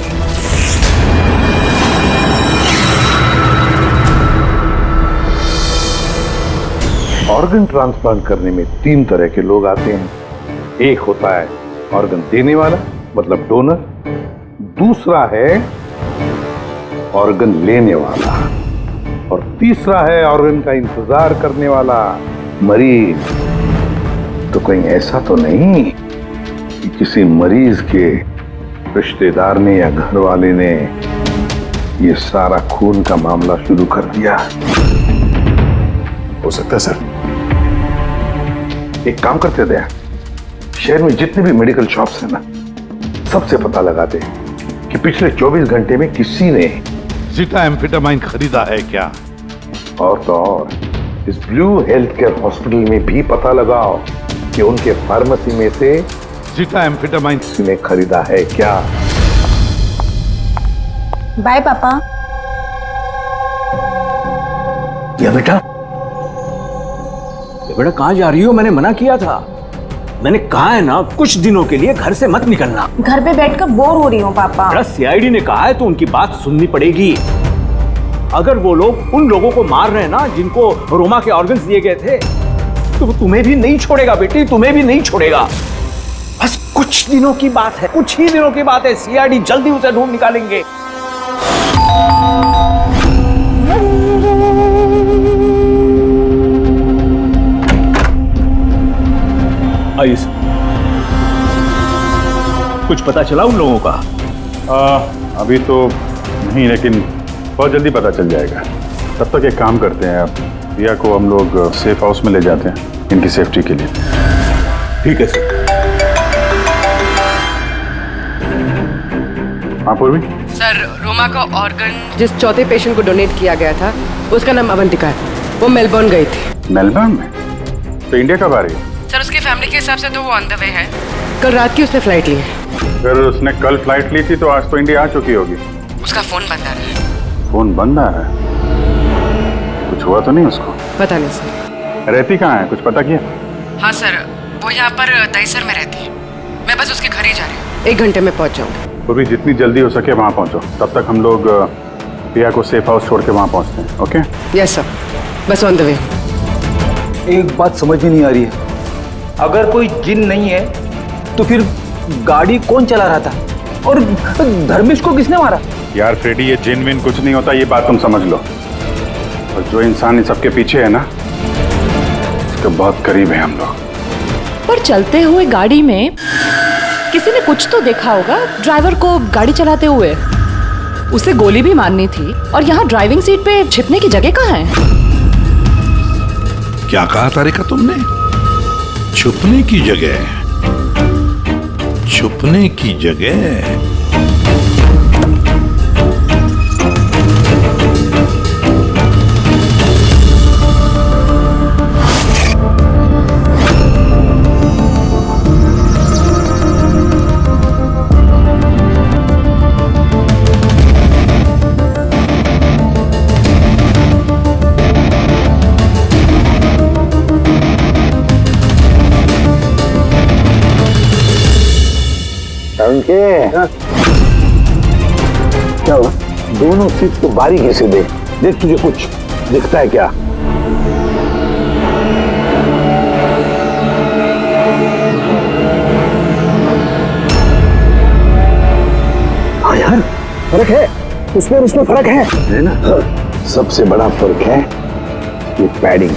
ऑर्गन ट्रांसप्लांट करने में 3 तरह के लोग आते हैं। एक होता है ऑर्गन देने वाला, मतलब डोनर। दूसरा है ऑर्गन लेने वाला, और तीसरा है ऑर्गन का इंतजार करने वाला, मरीज। तो कहीं ऐसा तो नहीं कि किसी मरीज के रिश्तेदार ने या घर वाले ने ये सारा खून का मामला शुरू कर दिया? हो सकता है सर। एक काम करते थे, शहर में जितने भी मेडिकल शॉप्स हैं ना, सबसे पता लगाते कि पिछले 24 घंटे में किसी ने जीटा एम्फेटामाइन खरीदा है क्या। और तो और इस ब्लू हेल्थ केयर हॉस्पिटल में भी पता लगाओ कि उनके फार्मेसी में से जीटा एम्फेटामाइन किसी ने खरीदा है क्या। बाय पापा। या बेटा कहाँ जा रही हो? मैंने मना किया था। मैंने कहा है ना कुछ दिनों के लिए घर से मत निकलना। घर पे बैठकर बोर हो रही हूँ पापा। सीआईडी ने कहा है तो उनकी बात सुननी पड़ेगी। अगर वो लोग उन लोगों को मार रहे हैं ना जिनको रोमा के ऑर्गन्स दिए गए थे, तो वो तुम्हें भी नहीं छोड़ेगा बेटी, तुम्हें भी नहीं छोड़ेगा। बस कुछ दिनों की बात है, कुछ ही दिनों की बात है। सीआईडी जल्दी उसे ढूंढ निकालेंगे। आयुष, कुछ पता चला उन लोगों का? अभी तो नहीं, लेकिन बहुत जल्दी पता चल जाएगा। तब तक एक काम करते हैं, आप रिया को हम लोग सेफ हाउस में ले जाते हैं इनकी सेफ्टी के लिए। ठीक है सर। हाँ पूर्वी। सर, रोमा का ऑर्गन जिस चौथे पेशेंट को डोनेट किया गया था उसका नाम अवंतिका है। वो मेलबर्न गई थी। मेलबर्न में? तो इंडिया कब आ रही है? सर, उसकी फैमिली के हिसाब से तो वो ऑन द वे है। कल रात की उसने फ्लाइट ली है। अगर उसने कल फ्लाइट ली थी तो आज तो इंडिया आ चुकी होगी। उसका फोन बंद आ रहा है। फोन बंद आ रहा है? कुछ हुआ तो नहीं उसको? पता नहीं सर। रहती कहाँ है, कुछ पता किया? हाँ सर, वो यहाँ पर दहीसर में रहती है। मैं बस उसके घर ही जा रही हूँ। 1 घंटे में पहुँच जाऊँगी। वो भी जितनी जल्दी हो सके वहाँ पहुँचो। तब तक हम लोग रिया को सेफ हाउस छोड़ के वहाँ पहुँचते हैं। ओके? यस सर, बस ऑन द वे। एक बात समझ में नहीं आ रही है, अगर कोई जिन नहीं है तो फिर गाड़ी कौन चला रहा था और धर्मेश को किसने मारा? यार फ्रेडी, ये जिन विन कुछ नहीं होता, ये बात तुम समझ लो। और जो इंसान इन सबके पीछे है ना, उसके बहुत करीब है हम लोग। पर चलते हुए गाड़ी में किसी ने कुछ तो देखा होगा ड्राइवर को गाड़ी चलाते हुए। उसे गोली भी मारनी थी और यहाँ ड्राइविंग सीट पे छिपने की जगह कहाँ है? क्या कहा तारिका तुमने? छुपने की जगह? छुपने की जगह? क्या हुआ? दोनों सीट को बारीकी से देख, देख तुझे कुछ दिखता है क्या? हाँ यार, फर्क है उसमें और उसमें फर्क है ना? सबसे बड़ा फर्क है ये पैडिंग।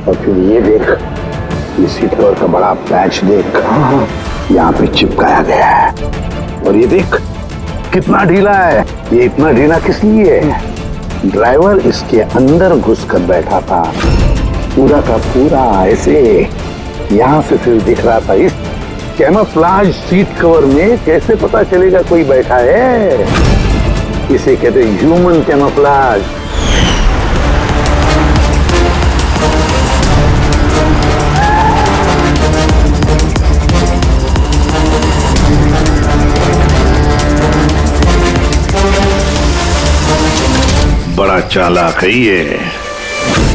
और फिर ये देख, ये सीट कवर का बड़ा पैच देख, यहाँ पे चिपकाया गया है। और ये देख कितना ढीला है। ये इतना ढीला किस लिए है? ड्राइवर इसके अंदर घुसकर बैठा था, पूरा का पूरा ऐसे यहाँ से सिर्फ दिख रहा था। इस कैमोफ्लेज सीट कवर में कैसे पता चलेगा कोई बैठा है? इसे कहते हैं ह्यूमन कैमोफ्लेज। बड़ा चालाक है ये,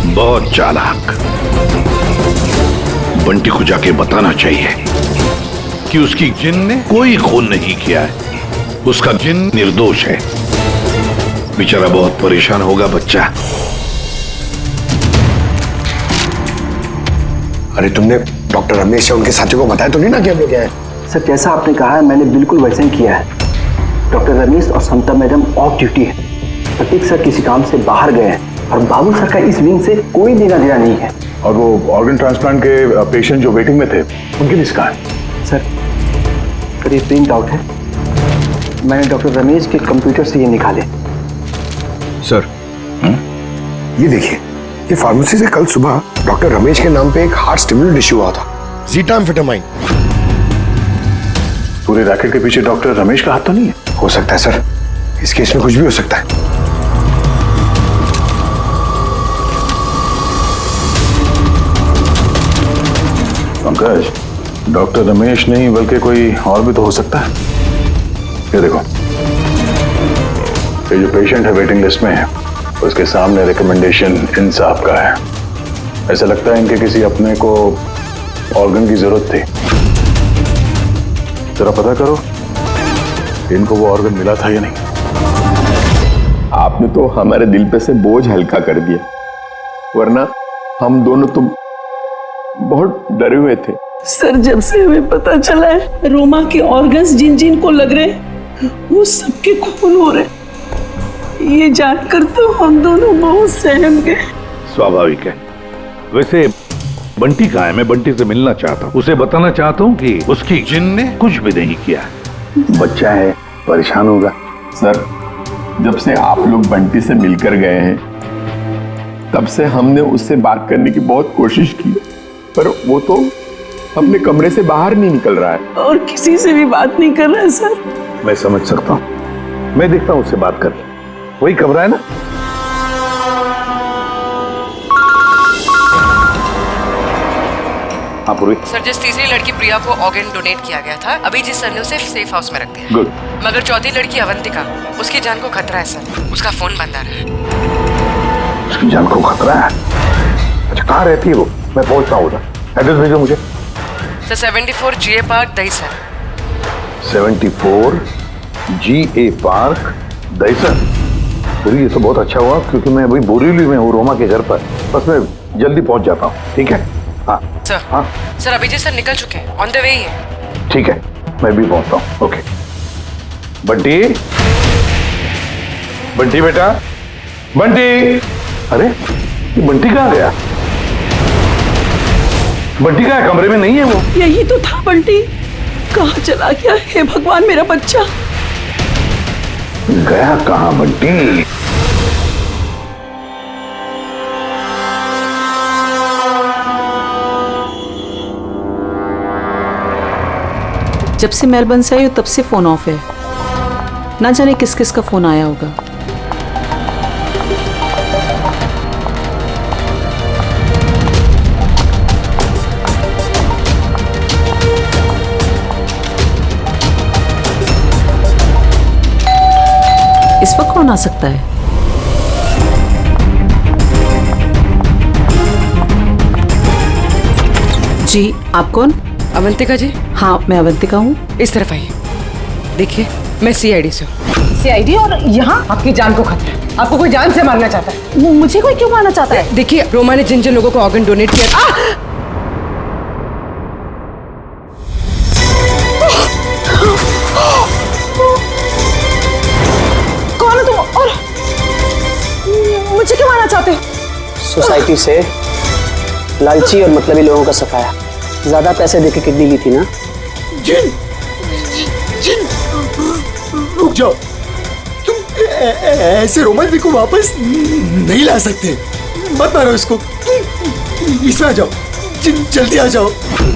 बहुत चालाक। बंटी को जाके बताना चाहिए कि उसकी जिन ने कोई खून नहीं किया है, उसका जिन निर्दोष है। बेचारा बहुत परेशान होगा बच्चा। अरे तुमने डॉक्टर रमेश या उनके साथियों को बताया तो नहीं ना कि हम लोग क्या है? सर, जैसा आपने कहा है मैंने बिल्कुल वैसे ही किया है। डॉक्टर रमेश और समता मैडम ऑफ ड्यूटी है। प्रतीक सर किसी काम से बाहर गए हैं और बाबू सर का इस विंग से कोई लेना देना नहीं है। और वो ऑर्गन ट्रांसप्लांट के पेशेंट जो वेटिंग में थे, उनकी लिस्ट कहाँ है? सर, ये प्रिंट आउट है। मैंने डॉक्टर रमेश के कंप्यूटर से ये निकाले। सर, ये देखिए, ये फार्मेसी से कल सुबह डॉक्टर रमेश के नाम पे एक हार्ट स्टिमुलेंट इश्यू हुआ था, ज़ीटाम्फेटामाइन। पूरे रैकेट के पीछे डॉक्टर रमेश का हाथ तो नहीं है? हो सकता है सर, इस केस में कुछ भी हो सकता है। पंकज, डॉक्टर रमेश नहीं बल्कि कोई और भी तो हो सकता है। ये देखो, ये जो पेशेंट है वेटिंग लिस्ट में है, उसके सामने रिकमेंडेशन इंसाफ का है। ऐसा लगता है इनके किसी अपने को ऑर्गन की जरूरत थी। जरा पता करो इनको वो ऑर्गन मिला था या नहीं। आपने तो हमारे दिल पे से बोझ हल्का कर दिया, वरना हम दोनों तो बहुत डरे हुए थे। सर, जब से हमें पता चला है रोमा के ऑर्गन्स जिन जिन को लग रहे वो सबके खून हो रहे, ये जानकर तो हम दोनों बहुत सहम गए। स्वाभाविक है। वैसे बंटी कहाँ है? मैं बंटी से मिलना चाहता हूँ, उसे बताना चाहता हूँ कि उसकी जिन ने कुछ भी नहीं किया। बच्चा है, परेशान होगा। सर, जब से आप लोग बंटी से मिलकर गए हैं तब से हमने उससे बात करने की बहुत कोशिश की, पर वो तो अपने कमरे से बाहर नहीं निकल रहा है और किसी से भी बात नहीं कर रहा है। सर, मैं समझ सकता हूँ, मैं देखता हूँ उससे बात कर। वही कमरा है ना? हाँ पूर्वी। सर, जिस तीसरी लड़की प्रिया को ऑर्गन डोनेट किया गया था, अभी जिस सर ने उसे सेफ हाउस में रख दिया। गुड। मगर चौथी लड़की अवंतिका, उसकी जान को खतरा है सर। उसका फोन बंद आ रहा है। उसकी जान को खतरा है? अच्छा, कहाँ रहती है वो? मैं पहुंचता हूँ उधर। एड्रेस भेजो मुझे। Sir, 74 GA park, Dahisar. 74 GA park, Dahisar. पूरी, ये तो बहुत अच्छा हुआ क्योंकि मैं अभी बोरीवली में हूँ, रोमा के घर पर। बस मैं जल्दी पहुंच जाता हूँ। ठीक है? हाँ सर। हाँ सर, अभिजीत सर निकल चुके हैं, ऑन द वे ही है। ठीक है, मैं भी पहुंचता हूँ। ओके। बंटी, बंटी बेटा, बंटी। अरे ये बंटी कहाँ गया? बंटी कहाँ है? कमरे में नहीं है वो? यही तो था बंटी, कहाँ चला गया? हे भगवान, मेरा बच्चा गया कहाँ बंटी? जब से मेलबर्न से आई हो तब से फोन ऑफ है, ना जाने किस किस का फोन आया होगा। इस वक्त कौन आ सकता है? जी, आप कौन? अवंतिका जी। हाँ, मैं अवंतिका हूँ। इस तरफ आइए। देखिए, मैं CID से हूँ। CID? और यहाँ आपकी जान को खतरा है। आपको कोई जान से मारना चाहता है। मुझे कोई क्यों मारना चाहता है? देखिए, रोमा ने जिन जिन लोगों को ऑर्गन डोनेट किया। कौन हो तुम और मुझे क्यों मारना चाहते हो? सोसाइटी से लालची और मतलबी लोगों का सफाया। ज्यादा पैसे देके किडनी ली थी ना? जिन, जिन, रुक जाओ। तुम ऐसे रोमा जी को वापस नहीं ला सकते। मत मारो इसको। इसमें आ जाओ। जिन, जल्दी आ जाओ।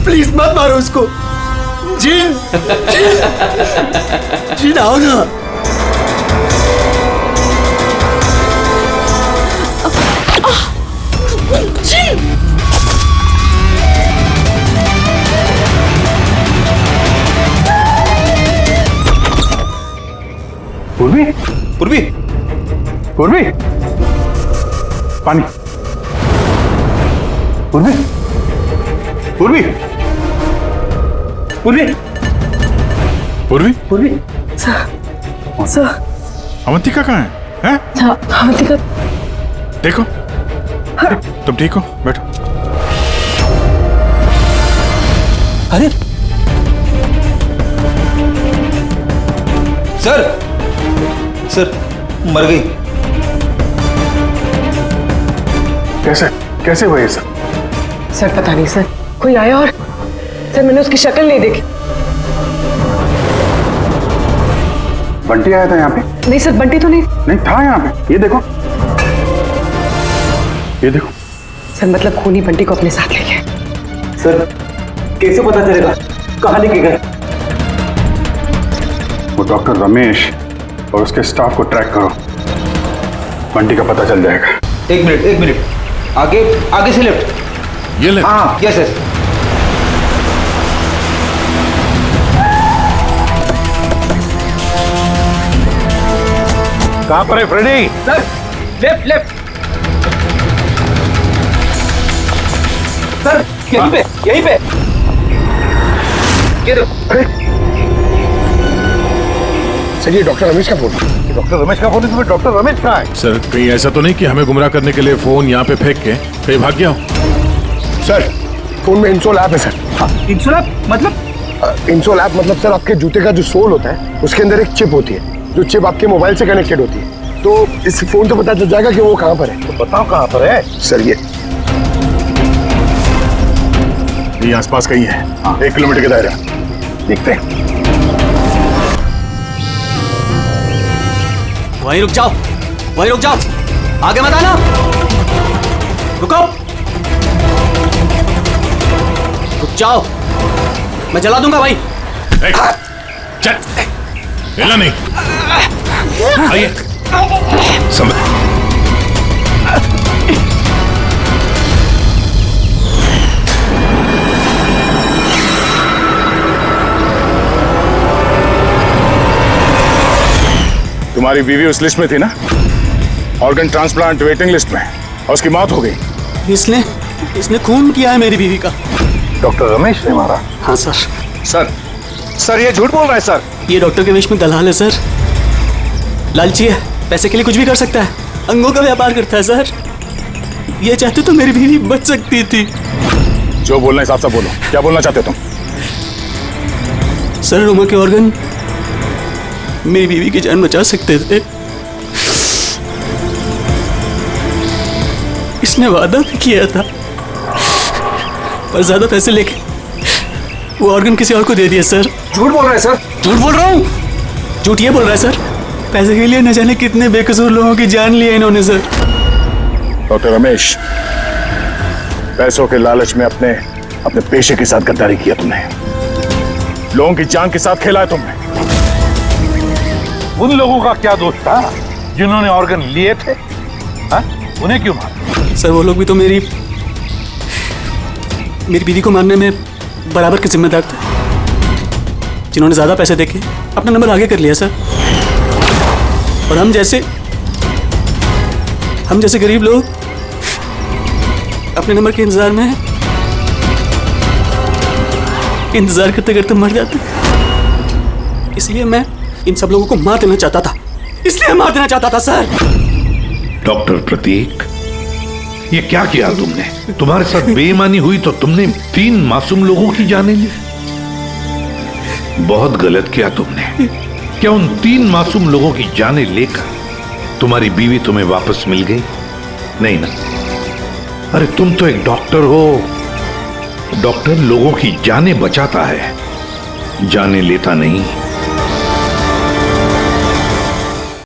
प्लीज मत मारो उसको। जिन, जिन आओ ना। जिन, पूर्वी, पूर्वी, पूर्वी, पानी। पूर्वी, पूर्वी, पूर्वी, पूर्वी, पूर्वी। सर, सर, अवंतिका कहाँ है? हैं? अवंतिका। देखो, तुम ठीक हो? बैठो। अरे सर, सर मर गई। कैसे कैसे हुआ ये सब? सर पता नहीं सर, कोई आया और सर मैंने उसकी शक्ल नहीं देखी। बंटी आया था यहाँ पे? नहीं सर, बंटी तो नहीं था यहाँ पे। ये देखो, ये देखो। सर मतलब खूनी बंटी को अपने साथ ले गया। सर कैसे पता चलेगा कहाँ लेके गए? वो डॉक्टर रमेश और उसके स्टाफ को ट्रैक करो, बंटी का पता चल जाएगा। एक मिनट, आगे आगे से लेफ्ट। ये लेफ्ट? हाँ, यस यस। कहाँ पर है Freddy? Sir left left. Sir यहीं पे यहीं पे। ये देखो। अरे सर ये डॉक्टर रमेश का फोन है। डॉक्टर रमेश का फोन है, तो डॉक्टर रमेश कहाँ है? सर कहीं ऐसा तो नहीं कि हमें गुमराह करने के लिए फोन यहाँ पे फेंक के कहीं भाग गया हो? सर फोन में इंसोल ऐप है सर। इंसोल ऐप मतलब? इंसोल ऐप मतलब सर आपके जूते का जो सोल होता है उसके अंदर एक चिप होती है, जो चिप आपके मोबाइल से कनेक्टेड होती है। तो इस फोन से पता चल जाएगा कि वो कहाँ पर है। तो बताओ कहाँ पर है? सर ये आसपास कहीं है। 1 किलोमीटर के दायरा देखते हैं। वहीं रुक जाओ, वहीं रुक जाओ, आगे मत आना। रुको, रुक जाओ, मैं जला दूंगा भाई। चल, हिलना नहीं। आइए, तुम्हारी बीवी उस लिस्ट में थी ना, ऑर्गन ट्रांसप्लांट वेटिंग लिस्ट में, और उसकी मौत हो गई। इसने खून किया है मेरी बीवी का। डॉक्टर रमेश ने मारा? हाँ सर। सर ये झूठ बोल रहा है सर। ये डॉक्टर के वेश में दलाल है सर, लालची है, पैसे के लिए कुछ भी कर सकता है, अंगों का व्यापार करता है सर। ये चाहते तो मेरी बीवी बच सकती थी। जो बोलना है साफ साफ बोलो, क्या बोलना चाहते हो तुम? सर रोमा के ऑर्गन मेरी बीवी की जान बचा सकते थे। इसने वादा भी किया था, पर ज्यादा पैसे लेके वो ऑर्गन किसी और को दे दिया सर। झूठ बोल रहा है सर। झूठ बोल रहा हूँ, झूठ ये बोल रहा है सर। पैसे के लिए न जाने कितने बेकसूर लोगों की जान ली है इन्होंने सर। डॉक्टर रमेश, पैसों के लालच में अपने पेशे के साथ गद्दारी किया तुमने, लोगों की जान के साथ खेला है तुमने। उन लोगों का क्या दोष था जिन्होंने ऑर्गन लिए थे? हा? उन्हें क्यों मारा? सर वो लोग भी तो मेरी बीवी को मारने में बराबर के जिम्मेदार थे, जिन्होंने ज्यादा पैसे देके अपना नंबर आगे कर लिया सर। और हम जैसे गरीब लोग अपने नंबर के इंतजार में इंतजार करते करते मर जाते। इसलिए मैं इन सब लोगों को मार देना चाहता था, इसलिए मार देना चाहता था सर। डॉक्टर प्रतीक, ये क्या किया तुमने? तुम्हारे साथ बेईमानी हुई तो तुमने 3 मासूम लोगों की जानें ली। बहुत गलत किया तुमने। क्या उन 3 मासूम लोगों की जानें लेकर तुम्हारी बीवी तुम्हें वापस मिल गई? नहीं ना। अरे तुम तो एक डॉक्टर हो। डॉक्टर लोगों की जानें बचाता है, जानें लेता नहीं।